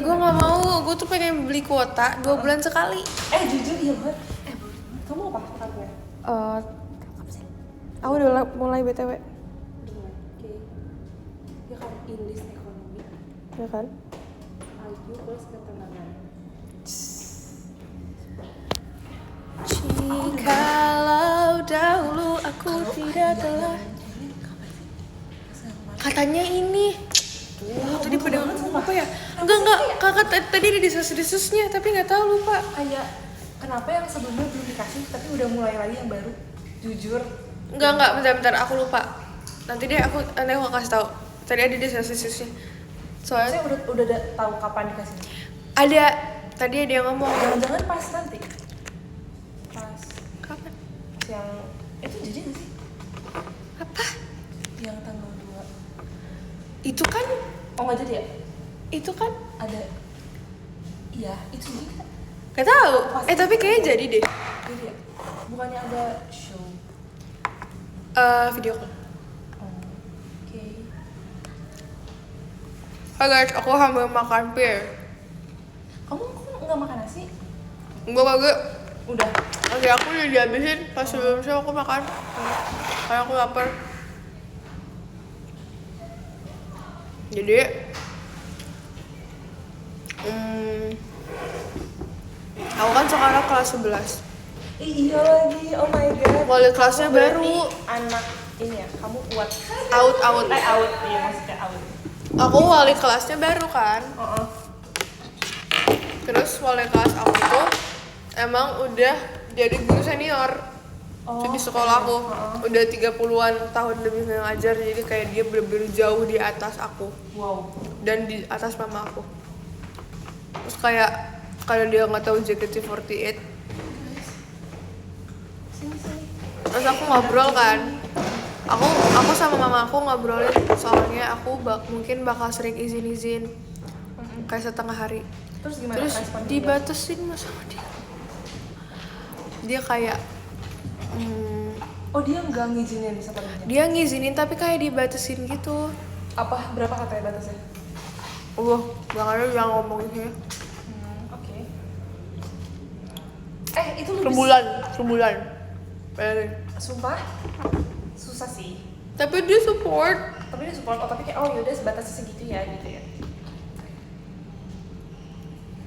gue nggak mau, gue tuh pengen beli kuota 2 bulan sekali. Jujur iya banget. Kamu apa katanya? Aku udah mulai BTW. Oke. Ya kan English ekonomi. Ya kan? IQ plus ketenangan. Jikalau dahulu aku tidak telah. Katanya ini. Tadi pada ngomong apa ya? Enggak, kakak tadi ada desas-desusnya tapi nggak tahu lupa. Kayak kenapa yang sebelumnya belum dikasih tapi udah mulai lagi yang baru? Jujur. Enggak, bentar, aku lupa. Nanti aku kasih tahu. Tadi ada desas-desusnya. Saya Soalnya udah tahu kapan dikasih. ada, tadi ada yang ngomong. Jangan-jangan pas nanti. Pas Kapan? yang itu jadi nggak sih? Apa? Yang tanggal 2. Itu kan, Oh nggak jadi ya? itu kan. Ada. Iya, itu jadi kan? Gak tahu. Pasti. Tapi kayaknya jadi deh. Jadi ya? Bukannya ada show? Video call. Oke. Hai guys, aku hamil makan pir. Kamu kok nggak makan nasi? Gue kagak. Udah. Oke, aku udah dihabisin. Pas sebelumnya aku makan. Karena aku lapar. Jadi aku kan sekarang kelas 11. Iya lagi, oh my god. Wali kelasnya Kamu berarti baru. anak ini ya, kamu kuat. Out. Out, iya maksudnya out. Aku wali kelasnya baru kan. Terus wali kelas aku tuh emang udah jadi guru senior. Di sekolah aku udah 30-an tahun lebih ngajar, jadi kayak dia bener-bener jauh di atas aku. Wow. Dan di atas mama aku. Terus kayak kalau dia nggak tahu JKT48, Sini. terus aku ngobrol kan, aku sama mama aku ngobrolin soalnya aku mungkin bakal sering izin kayak setengah hari. Terus gimana? Terus respon dia? dibatasin sama dia kayak Oh dia nggak ngizinin sepenuhnya? dia ngizinin tapi kayak dibatasin gitu. Apa berapa katanya batasnya? Gak ada yang ngomong gitu ya. Oke. Itu lebih Sebulan. Bayangin. Sumpah susah sih. Tapi dia support. Tapi dia support, tapi kayak yaudah sebatasnya segitu ya gitu ya.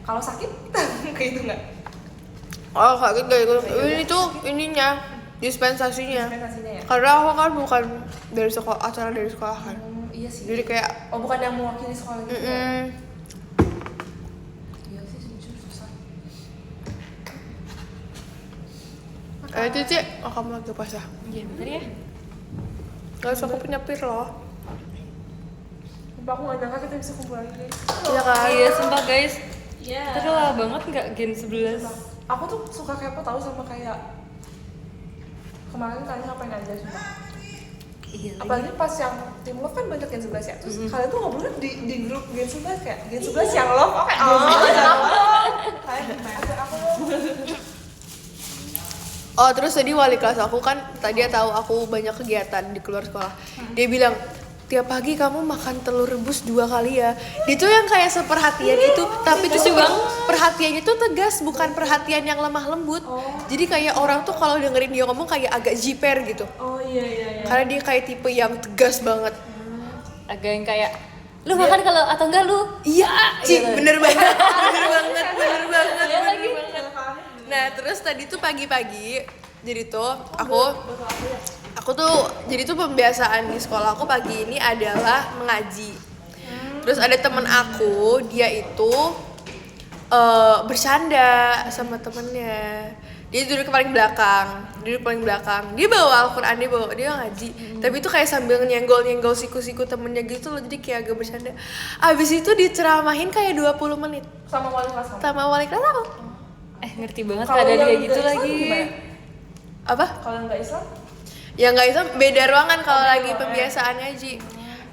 Kalau sakit kayak itu nggak? Oh kaget gak ikut. Ini tuh ininya dispensasinya. Dispensasinya ya? Karena aku kan bukan dari sekolah, acara dari sekolah kan. Iya sih. Jadi kayak Oh bukan yang mewakili sekolah gitu ya? Iya sih jujur susah. itu Cik, kamu lagi puasa. Iya bener ya. Gak usah aku punya pir loh. Sumpah aku gak nyangka kita bisa kumpul lagi guys. Iya kan? Iya, sumpah guys. Iya. Tadi lama banget nggak Gen 11. Aku tuh suka kepo tahu sama kayak kemarin tanya ngapain aja sumpah. Iya. Apalagi pas yang tim love kan banyak Gen 11 ya. Terus kalian tuh ngobrolnya di grup Gen 11 kayak Gen 11 yang love. Oke. Kayak gimana? Aku Oh terus tadi wali kelas aku kan tadi dia tahu aku banyak kegiatan di luar sekolah. Dia bilang tiap pagi kamu makan telur rebus 2 kali ya. Dia tuh yang kayak seperhatian itu, tapi tuh perhatiannya tuh tegas, bukan perhatian yang lemah lembut. Jadi kayak orang tuh kalau dengerin dia ngomong kayak agak jiper gitu. Oh iya. Karena dia kayak tipe yang tegas banget. Agak yang kayak lu makan kalau atau enggak lu? Iya, Ci, bener banget. Bener banget. Iya lagi. Nah terus tadi tuh pagi-pagi, jadi tuh aku tuh jadi tuh pembiasaan di sekolah aku pagi ini adalah mengaji. Terus ada temen aku, dia itu bercanda sama temennya. Dia duduk paling belakang. Dia bawa Al-Quran, dia ngaji. Tapi itu kayak sambil nyenggol siku-siku temennya gitu loh, jadi kayak agak bercanda. Abis itu diceramahin kayak 20 menit sama wali kelas kamu. sama wali kelas aku. Ngerti banget Kalau keadaan yang dia gitu nggak Islam lagi. gimana? Apa? Kalau yang nggak Islam? Ya nggak itu beda ruangan kalau Beda lagi ruangan. pembiasaan ngaji.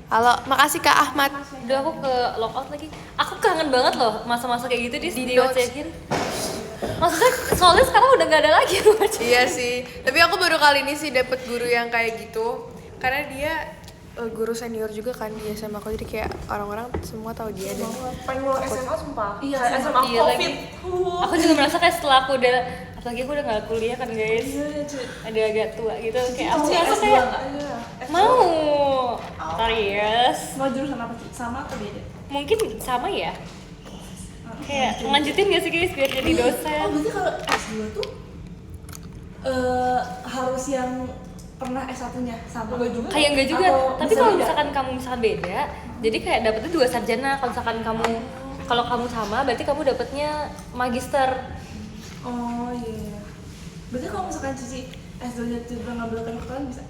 Halo, makasih Kak Ahmad. Udah aku ke lockout lagi. Aku kangen banget loh masa-masa kayak gitu Di dibacain. Maksudnya soalnya sekarang udah gak ada lagi baca. Iya sih, tapi aku baru kali ini sih dapet guru yang kayak gitu. Karena dia guru senior juga kan di SMA aku, jadi kayak orang-orang semua tahu dia dan pengen ngulang SMA sumpah. Iya, Kayak SMA iya COVID. lagi. Aku juga merasa kayak setelah aku udah, apalagi aku udah nggak kuliah kan guys, ada agak tua gitu, kayak aku merasa kayak Iya. mau serius. Mau jurusan apa sih? Sama atau beda? Mungkin sama ya, kayak lanjutin gak sih guys biar jadi Oh dosen. berarti kalau S2 tuh harus yang pernah S1-nya sama? Enggak juga. Kayak enggak juga, Atau tapi bisa kalau beda? misalkan kamu misalkan beda, jadi kayak dapetnya 2 sarjana. Kalau misalkan kamu, kalau kamu sama, berarti kamu dapetnya magister. Oh iya. Berarti kalau misalkan Cici S2-nya tiba ngambil kedokteran bisa?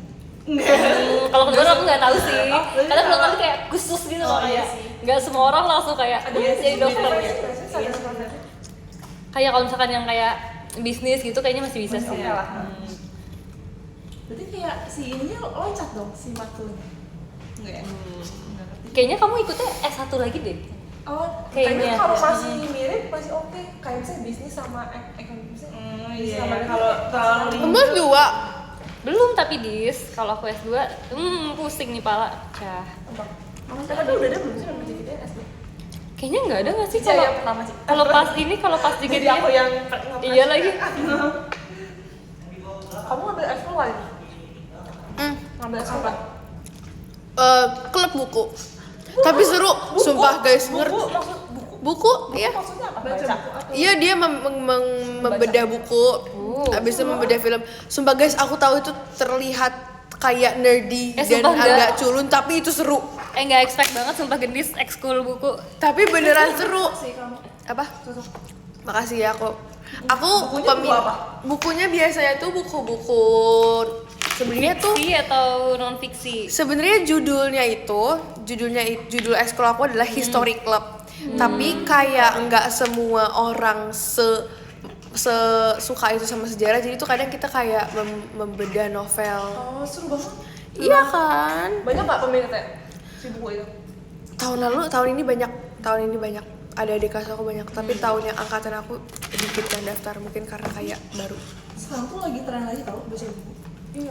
Kalau kedokteran aku nggak tahu sih, Oh, berarti karena sama. kedokteran kayak khusus gitu loh, Oh, iya kayak sih. nggak semua orang langsung kayak jadi dokter gitu. Kayak kalau misalkan yang kayak bisnis gitu kayaknya masih bisa sih. Oke lah. Berarti kayak si ininya loncat dong, si matulnya? Enggak ya? Kayaknya kamu ikutnya S1 lagi deh. Oh, Kayaknya. Kayaknya kalau masih mirip masih oke. Kayak misalnya bisnis sama ekonomi. iya. Sama Kalau terlalu Emas 2. Belum tapi dis, kalau aku S2, pusing nih pala. Cah. Tapi udah ada belum sih yang gitu ya SD? Kayaknya nggak ada nggak sih Iya, kalau yang pertama sih. kalau pas ini kalau pas juga Jadi aku yang iya lagi. Kamu ngambil ekskul lain? Ngambil ekskul apa? Klub buku. Tapi seru, sumpah guys, Buku ngerti. maksud buku. Buku, iya. Maksudnya apa? baca Baca. buku atau Iya dia membedah buku, habis itu membedah film. Sumpah guys, aku tahu itu terlihat kayak nerdy dan sumpah enggak. agak culun, tapi itu seru. Nggak expect banget sumpah gendis ekskul buku. Tapi beneran seru. sih kamu? Apa? Makasih ya aku. Aku Bukunya buku apa? bukunya biasanya tuh buku-buku sebenarnya tuh Fiksi atau non fiksi? sebenarnya judul ekskul aku adalah History Club. Tapi kayak nggak semua orang suka itu sama sejarah, jadi tuh kadang kita kayak membedah novel. Oh, seru banget. Iya kan? Banyak nggak peminatnya si buku itu? Tahun ini banyak. Ada adik kelas aku banyak, tapi tahun yang angkatan aku dikit yang daftar, mungkin karena kayak baru. Sekarang tuh lagi tren lagi tau baca buku.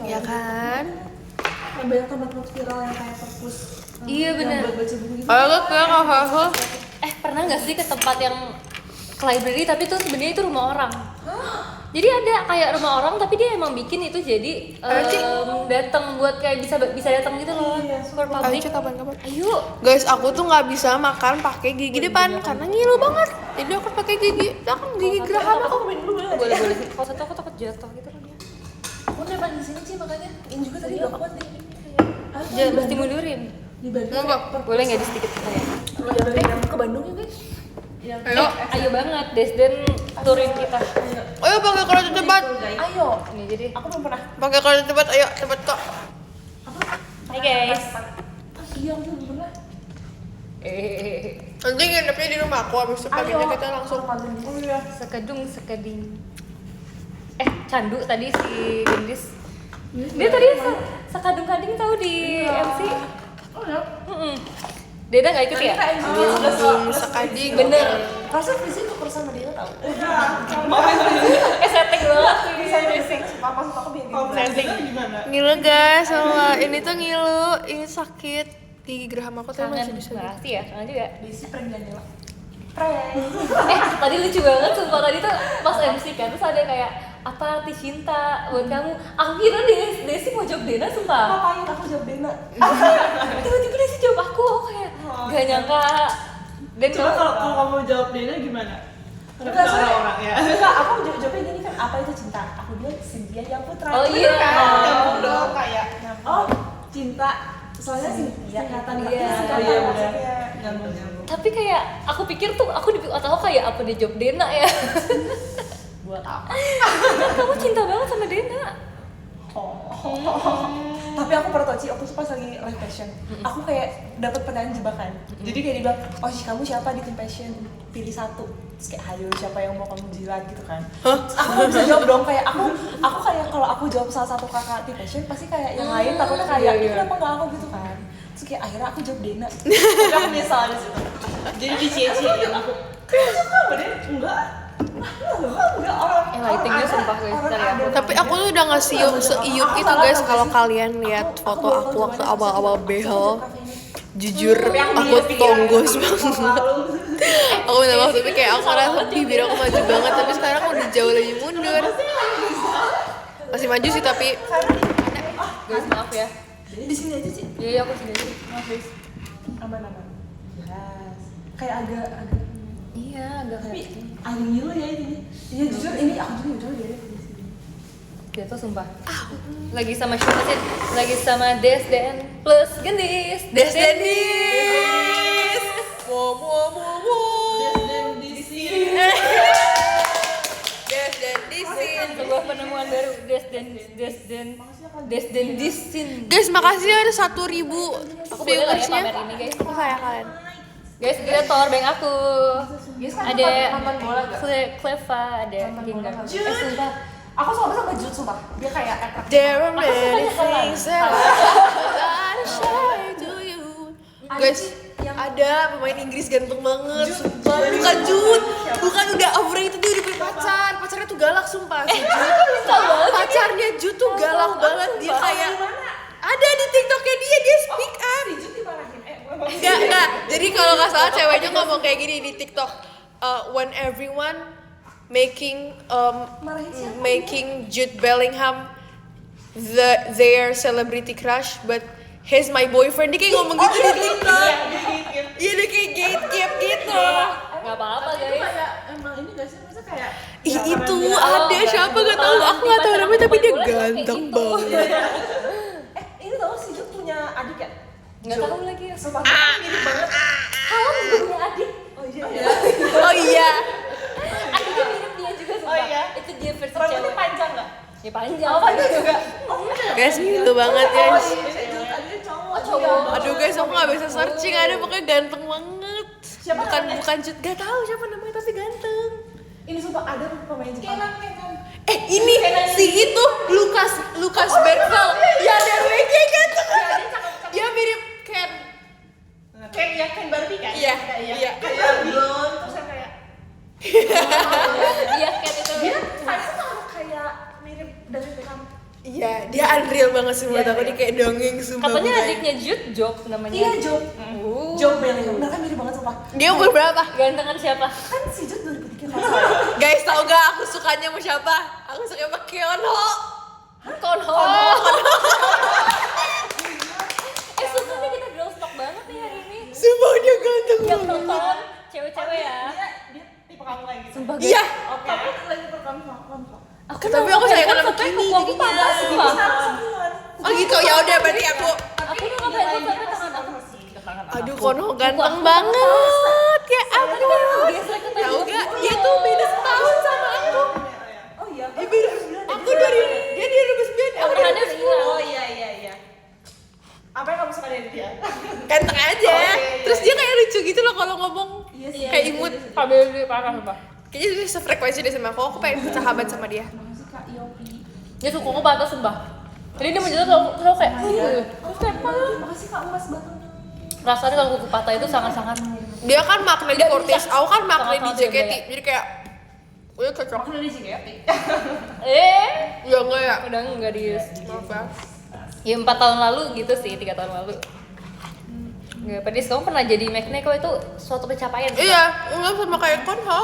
Ya kan? Yang banyak tempat-tempat viral yang kayak perpus. Iya, yang bener. buat baca buku gitu. Aku kayak Pernah nggak sih ke tempat yang ke library tapi tuh sebenarnya itu rumah orang? Jadi ada kayak rumah orang tapi dia emang bikin itu jadi datang buat kayak bisa datang gitu loh. For Ayo public. cek kapan-kapan. Ayo. Guys, aku tuh nggak bisa makan pakai gigi depan karena ngilu banget. Jadi aku pakai gigi, kan gigi geraham aku. Aku main dulu boleh Boleh boleh sih. Kalau satu aku takut jatuh gitu loh dia. Aku depan di sini sih makanya. Ini juga tadi udah kuat nih. Jangan mesti mundurin. Di Bandung. Enggak. Boleh nggak di sedikit saya? Ke Bandung ya guys? Ayo, Ayo banget, Desden turin kita. ayo pakai kereta cepat. Ayo. Ini jadi. Aku belum pernah. Pakai kereta cepat, ayo cepat kok. Hai guys. Iya aku belum pernah. Nanti nginepnya di rumah aku, habis itu paginya kita langsung. Oh iya. Sekeding. Candu tadi si Gendis. Dia tadi sekadung-kading tahu di MC. Oh ya. Deda nggak ikut ya? Belum sekading. Bener. Rasa visi tuker sama dia tau. Setting banget sih Bisa basic. Papa suka aku biar gitu. setting. Ngilu guys, sama ini tuh ngilu, ini sakit gigi geraham aku tuh Kangen masih bisa. makasih ya, kangen juga. Desi prank Daniela. Tadi lucu banget sumpah, tadi tuh pas MC kan terus ada kayak apa arti cinta buat kamu. Aku kira Desi mau jawab Dena sumpah. Ngapain aku jawab Dena? Tiba-tiba Desi jawab aku kayak gak nyangka. Dan Coba kalau kamu jawab Dena gimana? Enggak, soalnya orang ya. Enggak, aku jawabnya gini kan, apa itu cinta? Aku bilang Cynthia yang Putra. Oh iya. Nyambung dong kayak Oh, cinta. Soalnya singkatan Iya. berarti singkatan Oh iya, maksudnya. benar. Nyambung. Tapi kayak aku pikir tuh aku di otak aku kayak apa dia jawab Dena ya. Buat apa? Kamu cinta banget sama Dena. Tapi aku pernah tau Ci, aku tuh pas lagi live passion, aku kayak dapet pertanyaan jebakan. Jadi kayak dibilang, oh Ci kamu siapa di tim passion? Pilih satu. Terus kayak ayo siapa yang mau kamu jilat gitu kan. Aku gak bisa jawab dong, kayak aku kayak kalau aku jawab salah satu kakak tim passion pasti kayak yang lain takutnya kayak iya. kenapa gak aku gitu kan. Terus kayak akhirnya aku jawab Dena. Tapi aku nyesal di situ. Jadi dicie-ciein aku. Kamu suka sama dia? Enggak. Enggak orang. lightingnya sumpah guys dari aku. Tapi aku tuh udah nggak seiup itu guys. Kalau kalian lihat foto aku waktu awal-awal behel, jujur aku tonggos banget. Aku minta maaf tapi kayak aku ngerasa bibir aku maju banget, tapi sekarang aku udah jauh lebih mundur. Masih maju sih tapi Guys maaf ya. Di sini aja sih. Iya aku sini aja. Maaf guys. Aman. Yes. Kayak agak Iya agak Tapi kayak agak ngilu ya ini. iya jujur ini aku juga jujur ya di sini. dia tuh sumpah. Lagi sama siapa sih? Lagi sama Desden plus Gendis. Desdendis. Wow. Dan di sini. Desdendisin. Sebuah penemuan baru Desdendisin. Guys, makasih ada 1.000 Aku boleh lah ya viewersnya. pamer ini guys. Aku sayang kalian. Guys, kita tower bank aku. Kan Ada nonton bola gak? Cleva, ada Ginga. Sumpah. Aku sama Jut sumpah. Dia kayak attract. There are many sukanya things that I share to you. Guys, ada pemain Inggris ganteng banget, sumpah. Bukan Jut, bukan udah overrated, dia udah punya pacar. Pacarnya tuh galak sumpah. Si Jut. Pacarnya Jut tuh galak banget, dia kayak ada di TikToknya dia speak up. Jut dimarahin. Enggak. Jadi kalau nggak salah ceweknya ngomong kayak gini di TikTok. When everyone making Jude Bellingham their celebrity crush, but he's my boyfriend. Dia kayak ngomong gitu di TikTok. Iya, dia kayak gatekeep gitu. Gak apa-apa Itu guys. kayak emang ini gak sih? Masa kayak Ih, itu Kalau ada siapa gak tahu. Aku nggak tahu namanya tapi dia ganteng banget. Ini tau si Jut punya adik ya? Gak tahu lagi. Sumpah mirip banget. Kalau juga punya adik. Oh iya. Adiknya mirip dia juga sumpah. Oh iya? Itu dia versi Rambutnya cewek. panjang gak? Ya panjang. Oh panjang juga. Guys, gitu banget guys. tadinya cowok. Oh cowok. Aduh guys, aku nggak bisa searching. Ada pokoknya ganteng banget. Siapa namanya? Bukan Jude, gak tahu siapa namanya tapi ganteng. Ini sumpah ada pemain Jepang. Kenan. Ini si itu Lucas Bergvall. Ya Derwege ganteng. Dia mirip Ken. Ken Barbie kan? Iya. Kayak blonde terus yang kayak Iya kayak itu. dia vibes-nya kayak mirip dari Beckham. Iya, dia unreal banget sih menurut aku. Dia kayak dongeng sumpah. Katanya bukan. adiknya Jude Job namanya. Iya Job. Oh. Job Bellingham. Mereka mirip banget sumpah. Dia umur berapa? Gantengan siapa? Kan si Jut 2003 kan? Guys, tau gak aku sukanya sama siapa? Aku suka sama Keonho. Konho. Sebetulnya kita girls talk banget nih hari ini. Sumpah dia ganteng Yang banget. nonton cewek-cewek ya. Dia tipe kamu kayak gitu. Sumpah guys. Iya. Oke. Tapi lagi perkampungan. Aku Tapi aku sayang sama sampai Kimi kuku aku jadinya. panas sumpah. Oh gitu, ya udah berarti aku. Aku tuh nggak pengen sampai tangan aku. Aduh, Konho ganteng banget. Ya ampun. Gesek ke Tahu gak? Dia tuh beda setahun sama aku. Oh iya. Dia beda. Aku dari dia 2009. Aku Tangannya udah hilang. Oh iya. Apa yang kamu suka dari dia? ganteng aja. Oke, iya. Terus dia kayak lucu gitu loh kalau ngomong. Iya sih. Kayak imut. Pabel parah sumpah. Kayaknya dia sefrekuensi deh sama aku pengen bersahabat sama dia. Makasih Kak Yopi. Dia sukuku patah sumpah. Jadi dia menjadi selalu kayak terus kayak malah Makasih Kak Emas banget. rasanya kalau kuku patah itu sangat-sangat Dia kan makna di Nggak Fortis, bisa. aku kan makna di Sangat-sangat JKT. berbeda. Jadi kayak udah cocok. Aku dari JKT. Ya enggak ya. udah enggak di Maaf ya. ya 4 tahun lalu gitu sih 3 tahun lalu. Nggak pedis, kamu pernah jadi Magneko itu suatu pencapaian. Iya, enggak sama kayak Konho.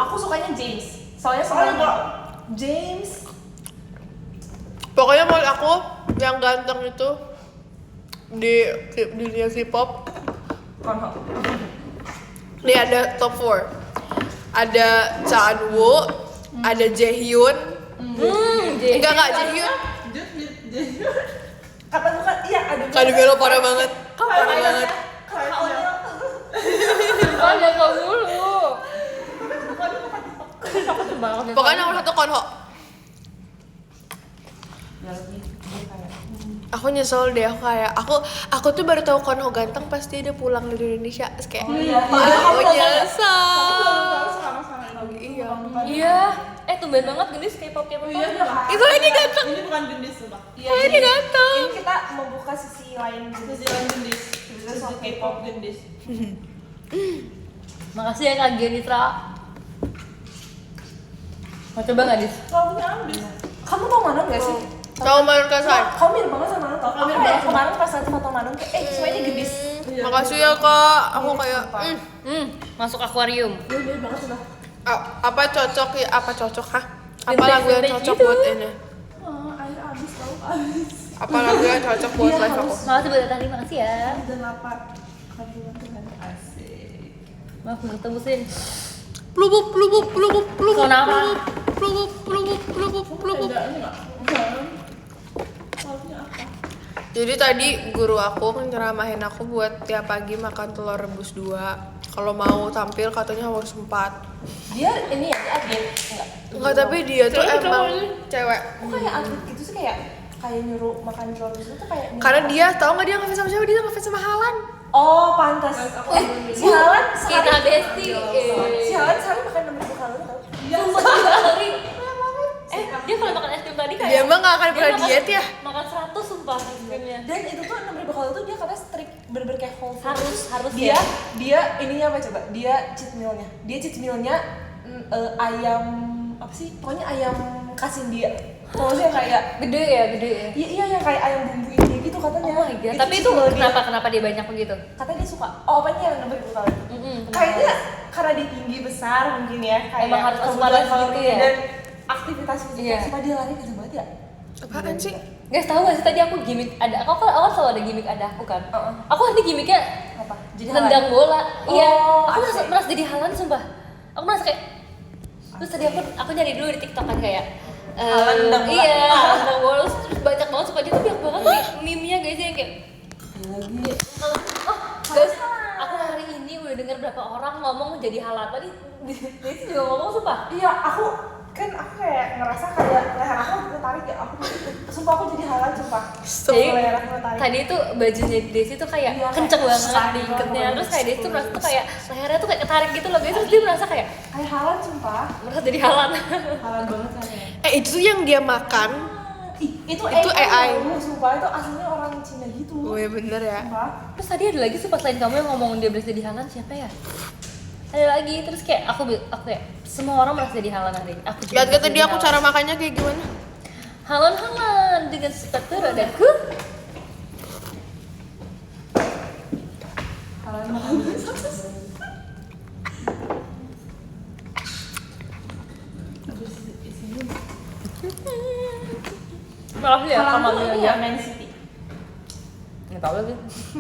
Aku sukanya James. Soalnya sama James. Pokoknya menurut aku yang ganteng itu di dunia K-pop. Konho. Nih ada top 4. Ada Chanwoo, ada Jaehyun. Enggak Jaehyun. Kata bukan iya ada. Kado Belo parah banget. Parah banget. Ada kau dulu. Pokoknya nomor 1 Konho. Aku nyesel deh, aku tuh baru tahu Konho ganteng pas dia udah pulang dari Indonesia. Terus kayak aku nyesel. Iya. Iya. Tumben banget gendis K-pop. Itu ini ganteng. Ini bukan gendis sumpah. Oh, ini ganteng. Ini kita membuka sisi lain Sisi lain gendis. Sisi K-pop gendis. Makasih ya Kak Genitra. Mau coba nggak, Dis? Kalau punya habis. Kamu tau Manon gak sih? Tahu Manon Kasan? Kamu mirip banget sama Manon tau? Aku kayak kemarin pas liat foto Manon kayak, semuanya gendis. Makasih ya kak, aku kayak Masuk akuarium. Dia mirip banget sudah. apa cocok ya? Apa cocok kah? Apa Vintage- lagu yang vintage cocok gitu. buat ini? Air habis tahu habis. Apa lagu yang cocok buat Iya, live aku? harus. Makasih buat tadi, makasih ya. Dan lapar. Alhamdulillah Tuhan. Asik. Maaf belum tebusin. Plubup plubup plubup plubup Kenapa? plubup plubup plubup plubup. Enggak, ini enggak. Bukan. Kalau punya apa? Jadi tadi guru aku nyeramahin aku buat tiap pagi makan telur rebus 2. Kalau mau tampil katanya harus 4. Dia ini ya, dia atlet. Enggak, tapi dia tuh Cewek, emang cowok. cewek. Kok kayak atlet gitu sih, kayak nyuruh makan telur itu tuh kayak Karena dia tahu nggak dia ngefans sama siapa? Dia ngefans sama Halan. Oh, pantas. Si Halan Kita bestie. Si Halan sehari makan 6.000 kalori tau? Sumpah 3 kali. Dia kalau makan es krim tadi kayak Dia mah nggak akan dia pernah makan- diet ya. Makan 100 sumpah es krimnya. Dan itu tuh 6.000 kalori tuh dia katanya strict bener-bener kayak whole food. Harus Dia ya. dia ininya apa coba? Dia cheat mealnya. Dia cheat mealnya ayam apa sih? Pokoknya ayam kasin dia. Pokoknya kayak Gede ya. iya yang kayak ayam bumbu ini gitu katanya. Oh my god. Tapi cheat itu meal dia. kenapa dia banyak begitu? Katanya dia suka. Oh, apanya yang 6.000 kalori? Kayaknya karena dia tinggi besar mungkin ya. Kayak Emang harus kebutuhan balance kalori gitu ya? Dan aktivitas fisik. Iya. Supaya dia lari kenceng banget ya. Apaan sih? Guys, tahu gak sih tadi aku gimmick ada aku kan selalu ada gimmick ada aku kan. Aku nanti gimmicknya Apa? Jadi nendang bola. Iya. Oh, Aku asik. merasa jadi Halan sumpah. Aku merasa kayak terus tadi aku nyari dulu di TikTok kan kayak Halan nendang bola. Iya, nendang bola terus banyak banget suka dia tuh banyak banget nih meme-nya guys yang kayak guys, aku hari ini udah denger berapa orang ngomong jadi Halan tadi. Dia sih juga ngomong sumpah. Iya, aku kayak ngerasa kayak leher aku tertarik ya. Sumpah aku jadi Halan sumpah. Jadi Leher aku tertarik. tadi tuh bajunya Desi tuh kayak Iya, kenceng kayak banget besar diikatnya banget. terus kayak Desi tuh merasa tuh kayak lehernya tuh kayak ketarik gitu loh guys terus dia merasa kayak Kayak Halan sumpah. merasa jadi Halan. Halan banget kan. Itu tuh yang dia makan. Itu AI. loh, sumpah itu aslinya orang Cina gitu. Oh ya bener ya. Sumpah. Terus tadi ada lagi sumpah selain kamu yang ngomong dia berasa jadi Halan siapa ya? Ada lagi terus kayak aku kayak semua orang merasa jadi Halan hari. Aku juga Lihat kata merasa dia jadi aku Halan. cara makannya kayak gimana? Halan dengan sepatu rodaku. Halan makan. Maaf ya Halan kamu tuh ini aja. ya Man City. Enggak tahu lagi.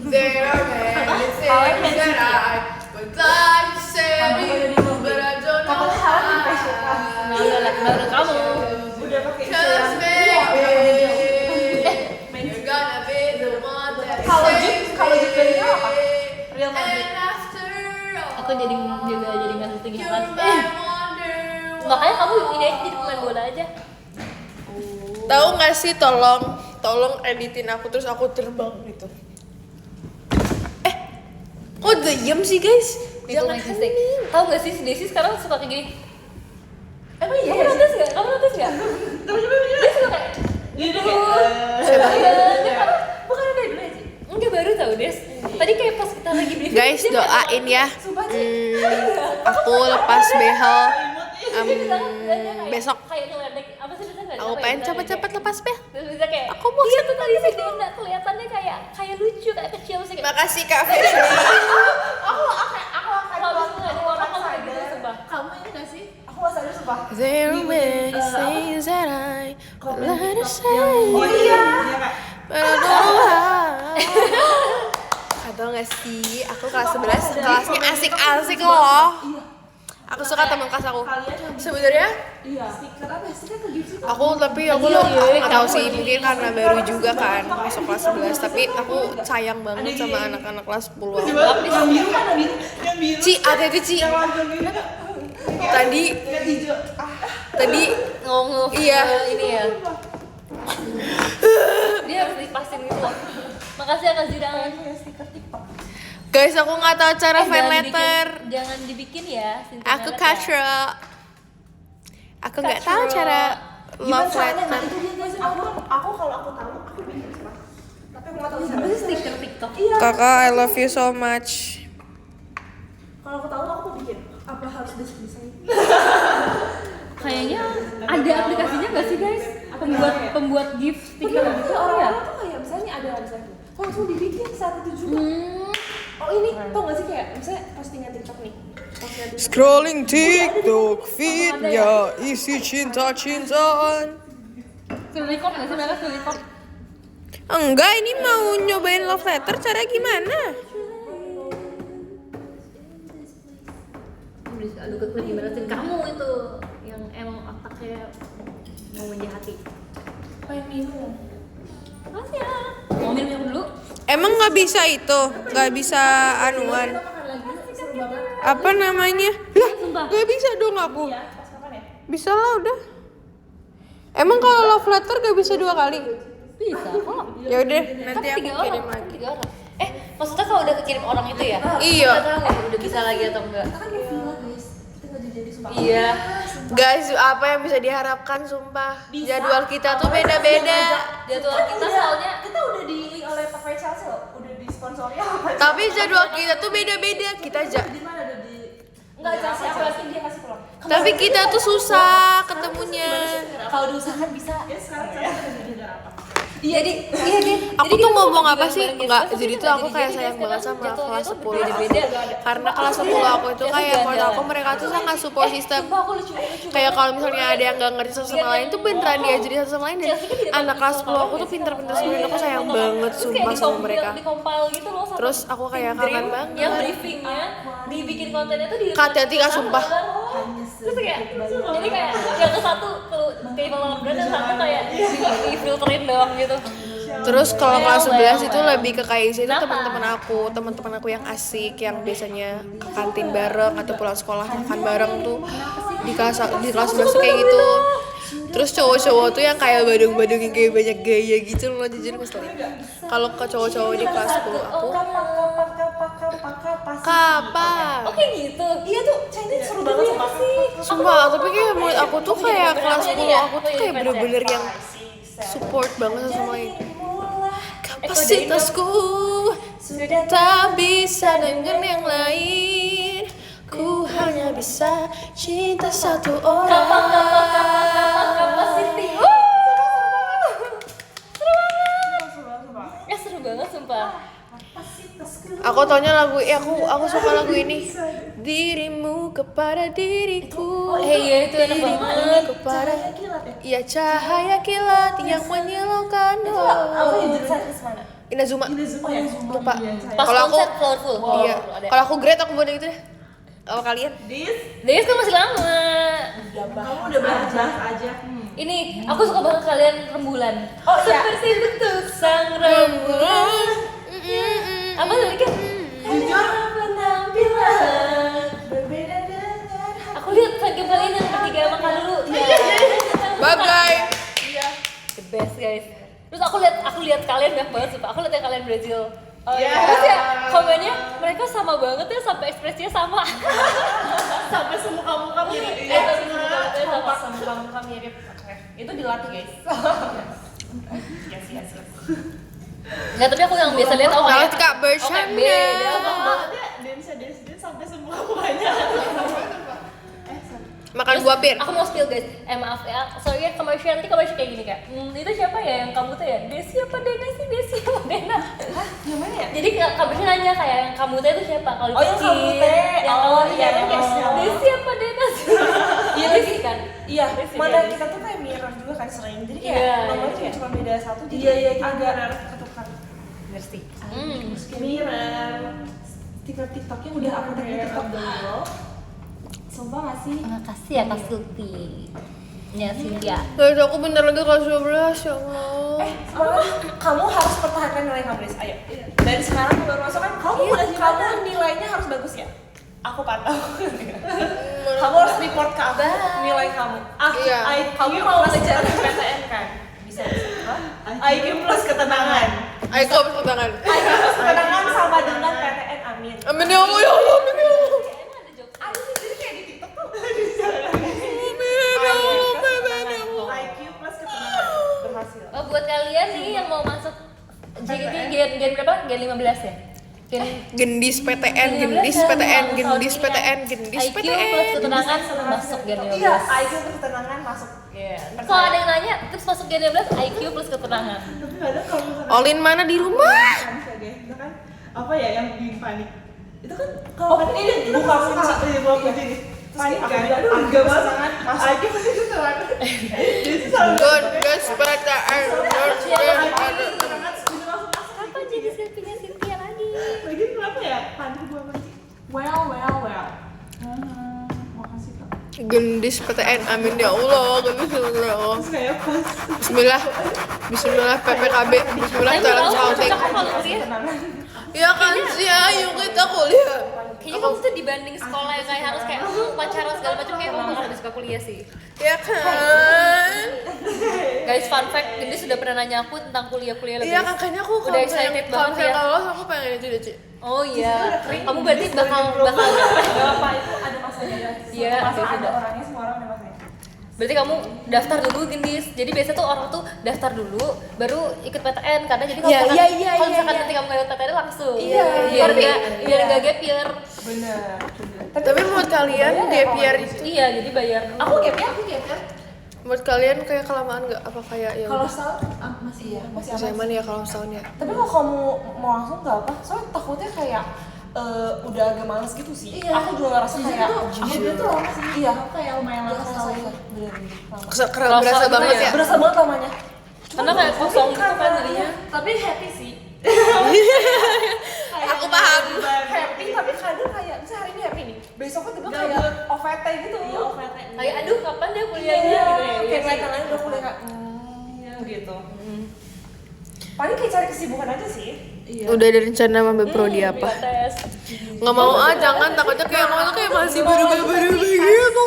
There are many things that I would like to say, but I don't know Katanya Halan di fashion how. Nah, udah baru kamu. Udah pakai Cause maybe you're gonna be the one that Kalau saves Jude dari me. apa? Real Madrid. And after all, Aku jadi nggak tinggi you're Halan. my wonder. Makanya kamu ini aja jadi pemain bola aja. Tahu nggak sih tolong editin aku terus aku terbang gitu. Kok diem sih guys? Jangan Make mistake. Tahu gak sih si Desi sekarang suka kayak gini? Emang iya Kamu ya? notice gak? Kamu notice gak? Dia suka kayak Dia udah Iya. bukan dari dulu ya sih? Enggak baru tau Des. Tadi kayak pas kita lagi briefing Guys dia doain ya. Sumpah sih. Aku lepas behel besok besok. kayak ngeledek apa sih biasanya Aku pengen cepet-cepet lepas behel. Terus bisa kayak Aku mau iya tuh tadi si Denda kelihatannya kayak lucu kayak kecil sih kayak Makasih Kak Fashion. Aku akan kalau misalnya ada orang kayak gitu sumpah. Kamu ini gak sih? Aku gak sadar sumpah. There are many things that I would like to say, Oh iya. but I don't know how. Tau gak sih, aku kelas 11 kelasnya asik-asik loh. Aku suka teman kelas aku. Kalian yang Sebenarnya iya. Stiker apa? Stiker tuh gift sih. aku nggak tahu sih, mungkin karena baru juga kan masuk kelas 11, tapi aku sayang banget sama anak-anak kelas 10 aku. Yang biru kan yang biru. Yang biru. Ci, hati-hati Ci. Tadi Yang hijau. tadi ngomong Iya. ini ya dia harus dipasin gitu loh. Makasih ya Kak Zidane. Stiker TikTok. guys, aku nggak tahu cara fan Jangan letter. jangan dibikin ya Cynthia Aku Melet ya. Katra. Aku nggak tahu cara love caranya? Nah, letter. itu dia guys. Aku kalau aku tahu aku bikin sumpah. Tapi aku nggak tahu Apa sih stiker TikTok? Iya. Kakak, I love you so much. Kalau aku tahu aku bikin. Apa harus desain? Kayaknya ada aplikasinya nggak sih guys? Pembuat GIF stiker gitu. Orang-orang tuh kayak misalnya ada misalnya langsung dibikin saat itu juga. Oh ini tau gak sih kayak misalnya postingan TikTok nih. Postingan TikTok. Scrolling TikTok feednya isi cinta-cintaan. Screen record nggak sih mereka screen record? Enggak, ini mau nyobain love letter caranya gimana? Aduh gue gimana sih kamu itu yang emang otaknya mau menjahati. Pengen minum. Makasih ya. Mau minum dulu? Emang nggak bisa itu, nggak bisa anuan. Apa namanya? Lah, Sumpah. nggak bisa dong aku. Iya, pas kapan ya? Bisa lah udah. Emang kalau love letter nggak bisa 2 kali? Bisa kok. Ya udah, nanti Kan aku 3 kirim orang, lagi. 3 orang. Maksudnya kalau udah kekirim orang itu ya? Iya. Nggak tahu udah bisa lagi atau enggak. Kita kan di villa guys. Kita nggak jadi sumpah. Iya. Guys, apa yang bisa diharapkan sumpah? Jadwal kita tuh beda-beda. Jadwal kita soalnya Kita udah di link oleh Pak Faisal sih loh. Udah disponsori apa? Tapi jadwal kita tuh beda-beda. Di mana ada di Enggak, Chelsea aku yakin dia kasih pulang. Tapi kita tuh susah ketemunya. kalau diusahakan bisa. Ya sekarang Chelsea udah jadi apa? Iya deh. Aku tuh ngomong apa sih? Enggak, jadi tuh aku kayak sayang banget sama kelas 10. Beda. Karena kelas 10 aku itu kayak menurut aku mereka tuh sangat support system. Sumpah aku lucu. Kayak kalau misalnya ada yang gak ngerti satu sama lain tuh beneran diajarin satu sama lain. Dan anak kelas 10 aku tuh pinter-pinter semua dan aku sayang banget sumpah sama mereka. Di compile gitu loh. satu Terus aku kayak kangen banget. yang briefingnya dibikin kontennya tuh di Hati-hati Kak, sumpah. Terus kayak jadi kayak yang ke satu kalau kayak malam brand yang satu kayak di filterin doang gitu. Terus kalau kelas 11 itu lebih ke kayak itu teman-teman aku yang asik, yang biasanya ke kantin bareng atau pulang sekolah makan bareng tuh di kelas 11 tuh kayak gitu. Terus cowok-cowok tuh yang kayak badung-badung yang kayak banyak gaya gitu loh, jujur ngeselin. Kalau ke cowok-cowok di kelas 10 aku kapan? Oke gitu. Iya tuh, China seru banget sumpah. Sumpah, tapi kayak menurut aku tuh kayak kelas 10 aku tuh kayak bener-bener yang support banget sama itu. Kapasitasku sudah tak bisa dengan yang lain. Ku hanya bisa cinta satu orang. Capacity. Seru banget sumpah. Aku taunya lagu, aku suka lagu ini. Dirimu kepada diriku. Iya itu enak Dirimu banget. kepada iya cahaya kilat yang menyilaukan Apa yang jurusan di mana? Inazuma. Lupa. Pas Kalau aku konser Colorful. iya. Kalau aku great aku buat gitu deh. Kalau kalian? Deis kan masih lama. Kamu udah belajar aja. Ini aku suka banget kalian rembulan. Oh, iya. Seperti bentuk sang rembulan. Apa liriknya? Jujur Penampilan. berbeda dengan Aku lihat video kalian yang bertiga makan dulu. Bagai. The best guys. Terus aku lihat kalian banyak banget sumpah. Aku lihat yang kalian Brazil. Iya. Terus ya komennya mereka sama banget ya sampai ekspresinya sama. sampai semuka-muka mirip. Sama. Semuka-muka mirip. Oke. Itu dilatih guys. Yes. Enggak, tapi aku yang biasa lihat Tahu Kak Bershana. Oke, beda banget. Dance sampai semuka-mukanya. Makan buah pir. Aku mau spill guys. Maaf ya. Sorry ya komersial kayak gini kayak. Itu siapa ya yang kamu tuh ya? Desi apa Dena sih? Desi apa Dena? Hah? Yang mana ya? Jadi kamu nanya kayak yang kamu teh itu siapa? Kalau Oh, yang kamu teh. Yang Oh, kamu iya, yang yes, kayak iya. Desi apa Dena sih? Iya Desi kan? Iya, Desi, mana Desi. kita tuh kayak mirror juga kan sering. Jadi kayak Iya, nomornya iya. cuma beda satu. Jadi Iya, kita agak ketukan. Ngerti. Mirror. Stiker TikToknya udah aku tag di TikTok dulu. Sumpah gak sih? Makasih ya Kak Sulti. Ya Cynthia. Guys, aku bentar lagi kelas 12 ya Allah. Sekarang kamu harus pertahankan nilai kamu, Liz. Ayo. Dari sekarang baru masuk kan kamu nilainya harus bagus ya. Aku pantau. Kamu harus report ke aku nilai kamu. Iya. Kamu mau belajar PTN kan? Bisa. IQ plus ketenangan. Ayo kau bisa tangan. IQ plus ketenangan sama dengan PTN. Amin. Amin ya Allah, ya Allah, amin ya Allah. Aduh, jadi kayak di TikTok tuh. IQ plus ketenangan berhasil. Oh, buat kalian nih yang mau masuk JKT gen berapa? Gen 15 ya? gendis PTN, gendis PTN, gendis PTN, gendis IQ plus PTN. ketenangan masuk Gen 15. Iya, IQ ketenangan masuk. Iya. Kalau ada yang nanya, tips masuk Gen 15 IQ plus ketenangan. Tapi kadang kalau misalkan Olin mana di rumah? panik aja, itu kan apa ya yang bikin panik? Itu kan kalau panik ini kita buka pasti kunci. iya, buka kunci nih. Panik kan? Aduh, enggak masuk. Aja pasti keterangan. Jadi selalu Gendis PTN, Apa jadi selfie-nya Cynthia lagi? lagi kenapa ya? Panik buka kunci. Well. Makasih Kak. gendis PTN, amin ya Allah, gendis ya Allah. Terus kayak pas Bismillah, Bismillah PPKB, Bismillah Tapi talent kalau scouting. cocok kalau kuliah, Ya kan sih, ayo kita kuliah. kayaknya kamu tuh dibanding sekolah yang kayak harus kayak pacaran segala macam kayak kamu bakal lebih suka kuliah sih. Ya kan? Guys, fun fact, Gendis sudah pernah nanya aku tentang kuliah-kuliah lebih. Iya kan, kayaknya aku Udah excited banget ya. Kalau aku pengen itu deh, Ci. Oh iya, kamu berarti bakal Gak apa itu ada masanya guys. Iya, Masa ada. ada orangnya, semua orang ada masanya. berarti kamu daftar dulu Gendis. Jadi biasa tuh orang tuh daftar dulu baru ikut PTN karena jadi kalau Iya, misalkan, iya, kalau iya, misalkan iya. nanti kamu nggak ikut PTN langsung. Iya, biar tapi- biar nggak gap year. Bener. Tapi menurut kalian gap year itu, Iya, jadi bayar. Aku gap ya, menurut kalian kayak kelamaan nggak? Apa kayak ya kalau udah setahun masih ya. masih masih aman. aman ya kalau setahun ya? Tapi kalau kamu mau langsung nggak apa, soalnya takutnya kayak udah agak males gitu sih. Iya. Aku juga ngerasa kayak Aku tuh lama sih. iya, Aku kayak lumayan lama setahun. Berasa Kerasa banget gitu ya. Berasa banget lamanya. Karena kayak kosong gitu kan jadinya. Tapi happy sih. Aku paham. Happy tapi kadang kayak misalnya hari ini happy nih, besoknya tiba Gabut. kayak OVT gitu. Iya, OVT. Kayak aduh kapan dia kuliahnya Iya, gitu ya. kayak kelihatan lain udah kuliah kayak gitu. Paling kayak cari kesibukan aja sih. Iya. Udah ada rencana ambil prodi apa? Tes. Nggak mau jangan, takutnya kayak kamu tuh kayak masih baru-baru gitu.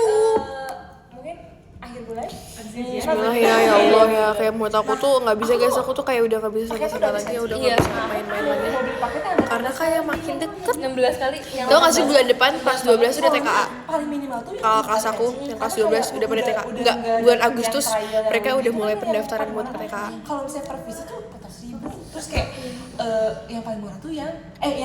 Mungkin akhir bulan. Bismillah ya Allah ya, kayak menurut aku tuh nggak bisa guys, aku tuh kayak udah nggak bisa sakit-sakit lagi, udah nggak Iya. bisa main-main lagi. Mau beli paketnya ada. Karena kayak makin deket. 16 kali yang Tau gak sih bulan depan pas 12 udah TKA? Paling minimal tuh Kakak kelas aku yang kelas 12 udah pada TKA. Enggak, bulan Agustus mereka udah mulai pendaftaran buat ke TKA. Kalau misalnya per visit tuh 400.000. Terus kayak yang paling murah tuh yang